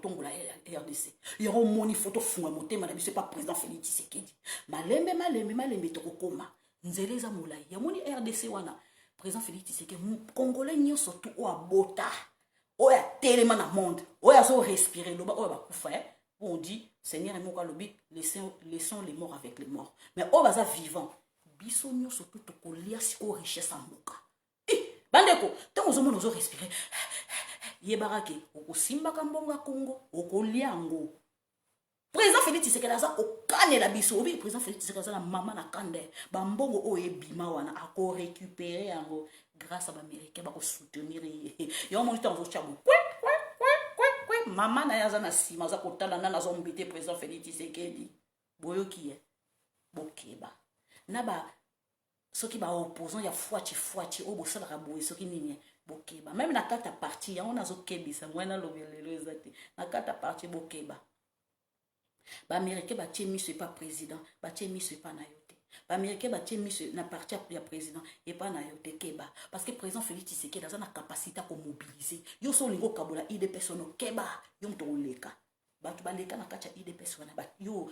tongola RDC. Yoro moni photo funga motema na biso pas président Félix Tshisekedi. Malembe to kokoma. Nzeleza molai. Ya moni RDC wana. Président Félix Tshisekedi congolais nyo surtout o abota. O ya tellement na monde. O ya so respirer loba o ba kufa on dit Seigneur emoka lobi laissons les morts avec les morts. Mais o baza vivant. Biso nyo surtout to kolia si o richesse mboka. Bandeko, tant ozo mona ozo respirer. Yebarake okosimba kambonga Congo okoliango président Félix Tshisekedi aza okane la biso obi président Félix Tshisekedi aza na mama na kande bambongo o ebima wana ako récupérer yango grâce à l'américain ba ko soutenir yo mo ntango chabo mama na yaza na sima za kotala na zo mbité président Félix Tshisekedi boyoki bokeba ba soki ba opposant ya fwati o bosala ka boye soki nini bokeba même na kata parti yango nazo kebisa ngwana lobelelo ezati na kata parti bokeba ba américain ba tie miso pas président ba tie miso pas na yote ba américain ba tie miso na parti ya président et pas na yote keba parce que président Félix Tshisekedi a na capacité ko mobiliser yo so lingo kabola ide personne keba yo mto oleka batu baleka na kata ide personne ba yo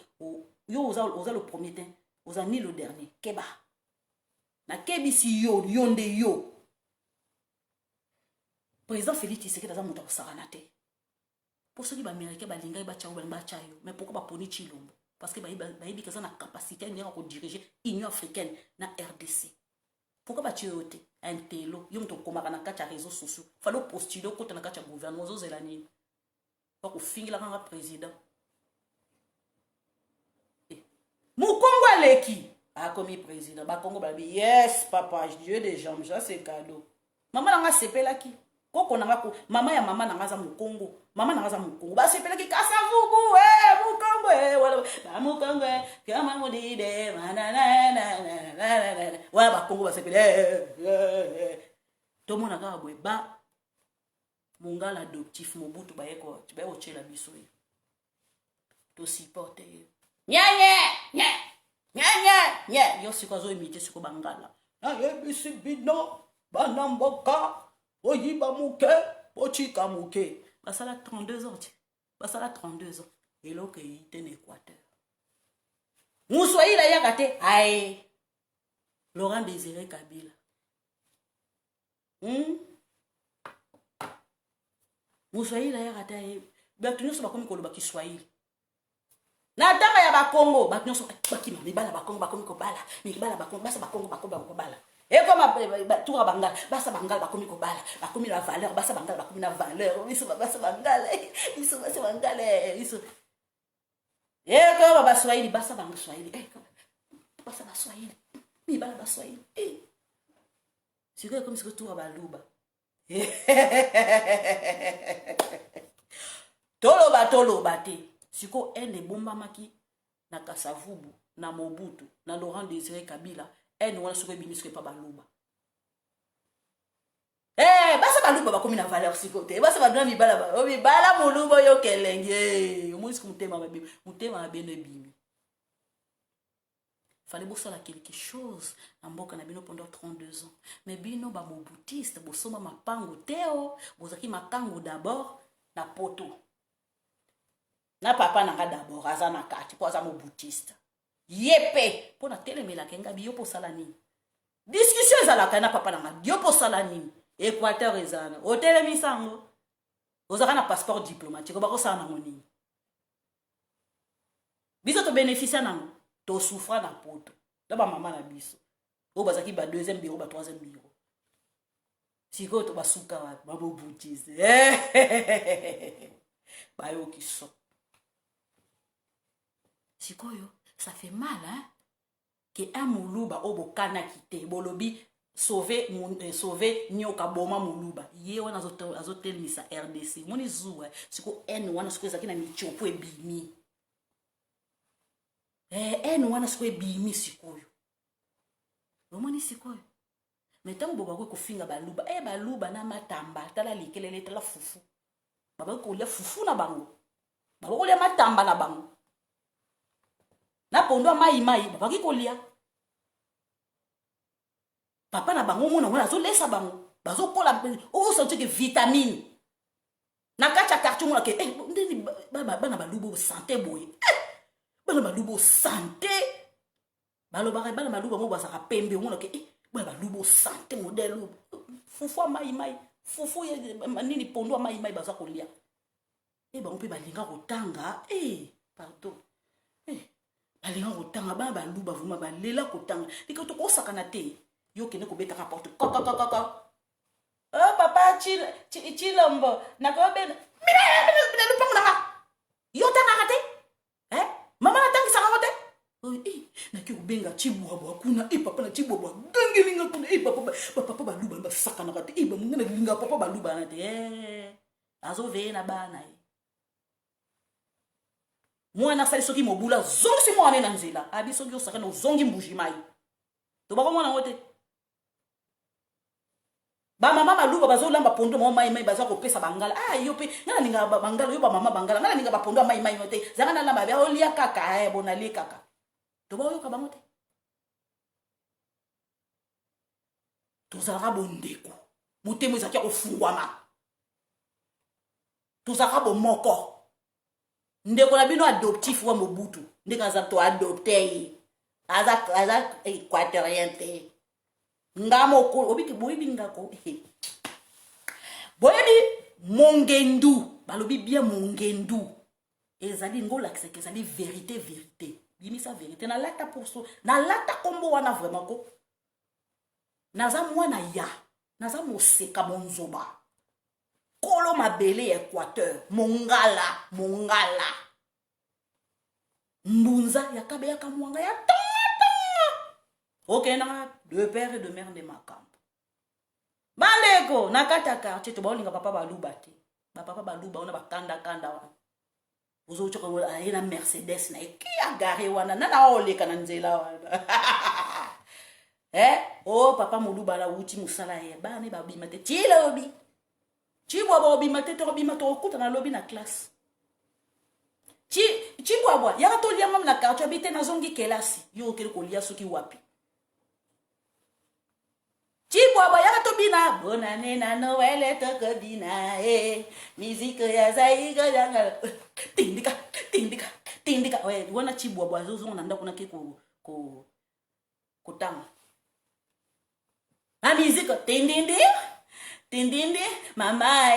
oza le premier temps oza ni le dernier keba na kebisi yo yonde yo président Félix Tshisekedi aza moto akosakana te pour ceux qui ba américain ba linga ba tchao ba tchayo mais pourquoi ba poni chilombo parce que ba yebi kaza na capacité à ko diriger Union africaine na RDC pourquoi ba tchio te un telo yo moto komaka na kati ya réseaux sociaux falo postuler ko na kati ya gouvernement zo zelani pas ko fingila kanga président Mukongo aleki a commis président ba Congo ba yes papa Dieu des jambes ça c'est cadeau maman nanga sepelaki koko nanga ko mama ya mama nanga za Mukongo mama nanga za Mukongo ba sepelaki kasa vubu Mukongo wala ba Mukongo kama modide manana wala ba Congo ba sepele to mona ka boy ba mongala adoptif Mobutu ba yeko tu ba ochela biso to supporter nye yo sikozo imite siko bangala na yebisi bino bana mboka oyiba muke pochika muke basala 32 ans basala 32 ans eloke yite na Équateur muswahili yakate aye Laurent Désiré Kabila muswahili yakate aye batu nyonso bakomi koloba Kiswahili na tanga ya bakongo batu nyonso bakima mibala bakongo bakomi kobala mibala bakongo basa bakongo bakobala ekoma tour bangala basa bangala bakomi kobala bakomi la valeur basa bangala bakomi na valeur biso basa bangala biso ekoma baswahili basa bangala swahili basa baswahili mibala baswahili siko comme siko tour baluba toloba te siko ene bombamaki na Kasavubu na Mobutu na Laurent Désiré Kabila ene wana siko bimisko pa baluba basa baluba bakomi na valeur siko te basa badona mibala moluba yo kelenge omoni mutema beno ebimi fallait bosala quelque chose na mboka na bino pendant 32 ans mais bino ba mobutiste bosoma mapango teo bozaki makango d'abord na poto na papa nanga d'abord aza na kati po aza mobutiste yepe po na telemela kenga biyo po sala nini discussion ezalaka na papa nanga biyo po sala nini Équateur ezana hotel misango ozaka na passeport diplomatique bakosala nango nini biso to bénéficie nango to souffra na poto na ba mama na biso o bazaki ba deuxième bureau ba troisième bureau siko to basuka wapi babobutiste bayo kiso sikoyo ça fait mal hein que un muluba obokana kite bolobi sauver nyoka boma muluba ye wana azotelimisa RDC moni zuwa siko en wana siko ezaki na michopo ebimi en wana siko ebimi sikoyo omoni sikoyo metango bobako kofinga baluba baluba na matamba tala likelele tala fufu babako lia fufu na bango babako lia matamba na bango na pondo mai babaki kolia papa na bango mona wana azolesa bango bazokola o senti que vitamine na kacha quartier mona ke ndeni bana balubo santé boye bana balubo santé balobaka bana balubo mo basaka pembe mona ke bana balubo santé modèle fufu mai fufu nini pondo mai bazakolia bango pe balinga kotanga pardon balinga kotanga bana baluba vuma balela kotanga likoto kosakana te yo kene kobeta rapporte kaka papa chilombo nakobena mina lupango nanga yo tanga te mama natangisa ngo te naki kobenga chibwa kuna papa na chibwa gangelinga kuna papa baluba basakana te bamungana linga papa baluba na te azoveye na bana mwana sali soki mobula zongi si mwana na nzela abi soki osaka na zongi mbuji mai to ba komona ngote ba mama maluba bazolamba pondo mo mai mai baza kopesa bangala yo pe ngana ninga bangala yo ba mama bangala ngana ninga ba pondo mai mai ngote zanga na lamba ba olia kaka bona li kaka to ba yo ka bangote to zara bondeko mutemo ezaki kofungwama to zara bomoko ndeko na bino adoptif wa Mobutu ndeka za to adopter aza équatorien te ngamo ko obiki boyebi ngako boyebi mongendu balobi bien mongendu ezali ngolakisa ke ezali vérité bimisa vérité na lata pourso na lata kombo wana vraiment ko naza mwana ya naza moseka monzoba kolo mabele Équateur mongala mbunza yakabe yakamwanga ya ok, na de père et de mère de makambo. Bandeko, nakata quartier to baolinga papa baluba te. Ba papa baluba ona bakanda wana. Uzo choka na Mercedes na ki agare wana na oleka na nzela wana. Oh papa moluba la uti musala ye. Ba ne ba bima te. Ti lobi. Ti bwa ba bima te to bima to okuta na lobi na classe. Ti bwa ya to lia mam na quartier bite na zongi kelasi. Yo kele ko lia soki wapi. Chibwaba ya tobina bonane na Noël tokobina musique ya zaiga yanga tindika ouais wana chibwaba zozo na ndako na ke ko tanga na musique tindindi mama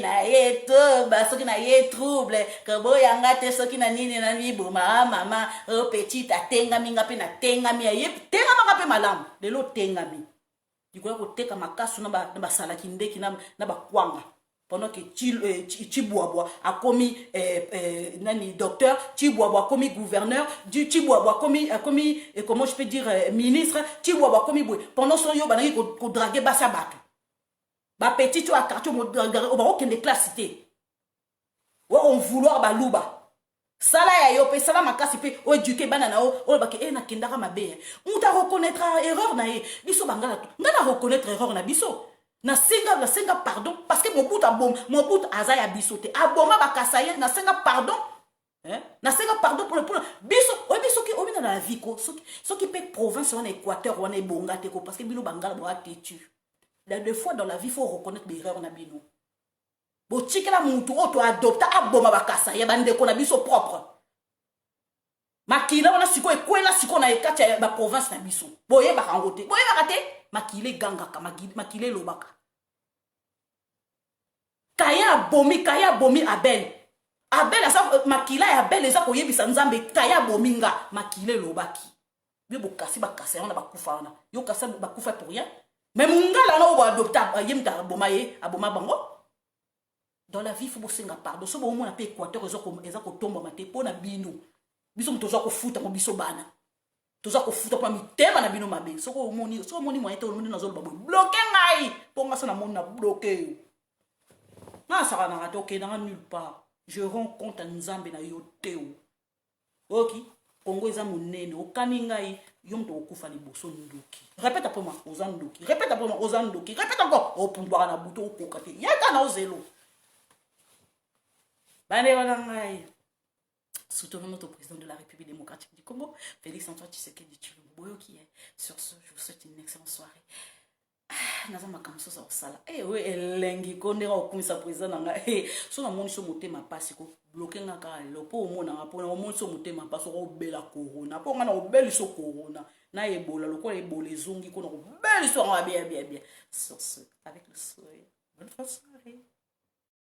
na yeto basoki na ye trouble kabo yanga te soki na nini na miboma mama o petit atengami ngape na tengami ye tengama ngape malamu lelo tengami dikola koteka makasu na ba salaki ndeki na ba kwanga pendant que Chibwabwa a commis nani docteur Chibwabwa a commis gouverneur Chibwabwa a commis comment je peux dire ministre Chibwabwa a commis pendant son yo banaki ko draguer basa bato ba petit tu a quartier mo ba okende classe cité on vouloir baluba sala ya yo pe sala makasi pe o éduquer bana na o ba ke na kindaka mabe muta reconnaître erreur na ye biso bangala to ngana reconnaître erreur na biso na senga pardon parce que Mobutu aza ya biso te aboma bakasa ye na senga pardon na senga pardon pour biso o biso ki obina na la vie ko soki pe province wana Équateur wana ebonga te ko parce que bino bangala bo atetu des fois dans la vie faut reconnaître l'erreur na bino botikela muntu oto adopta aboma bakasa ya bandeko na biso propre makila wana siko ekwela siko na ekati ya ba province na biso boye bakangote boye bakate makile gangaka makile lobaka kaya bomi abel asa makila ya abel eza koyebisa nzambe kaya bominga makile lobaki bi bokasi bakasa wana bakufa wana yo kasa bakufa pour rien mais mungala na obo adopta yemta aboma bango. Dans la vie, il faut bosenga pardon. So bon, on a pas Équateur, ils ont tomber maté pour na bino. Biso mtoza ko futa ko biso bana. Toza ko futa ko mitema na bino mabe. So moni moyen to moni na zolo babo. Bloqué ngai. Ponga ça na moni na bloqué. Na ça na raté OK na nulle part. Je rends compte à Nzambe na yoteo. OK. Congo eza monene okani ngai yom to okufa liboso ndoki. Répète après moi ozandoki. Répète après moi ozandoki. Répète encore. O pundwa na buto okokate. Yaka na ozelo. Soutenons notre président de la République démocratique du Congo, Félix Antoine Tshisekedi Tshilombo, qui est sur ce, je vous souhaite une excellente soirée. Nazama kamso sa osala. Oui, elengi konde ra okumisa président nanga. So na moni so motema pasi ko bloquer ngaka lo po mona nga po na moni so motema pasi ko obela corona. Po nga na obeli so corona. Na ebola lo ko ebola ezungi ko na obeli so nga bien. Sur ce, avec le sourire. Bonne soirée.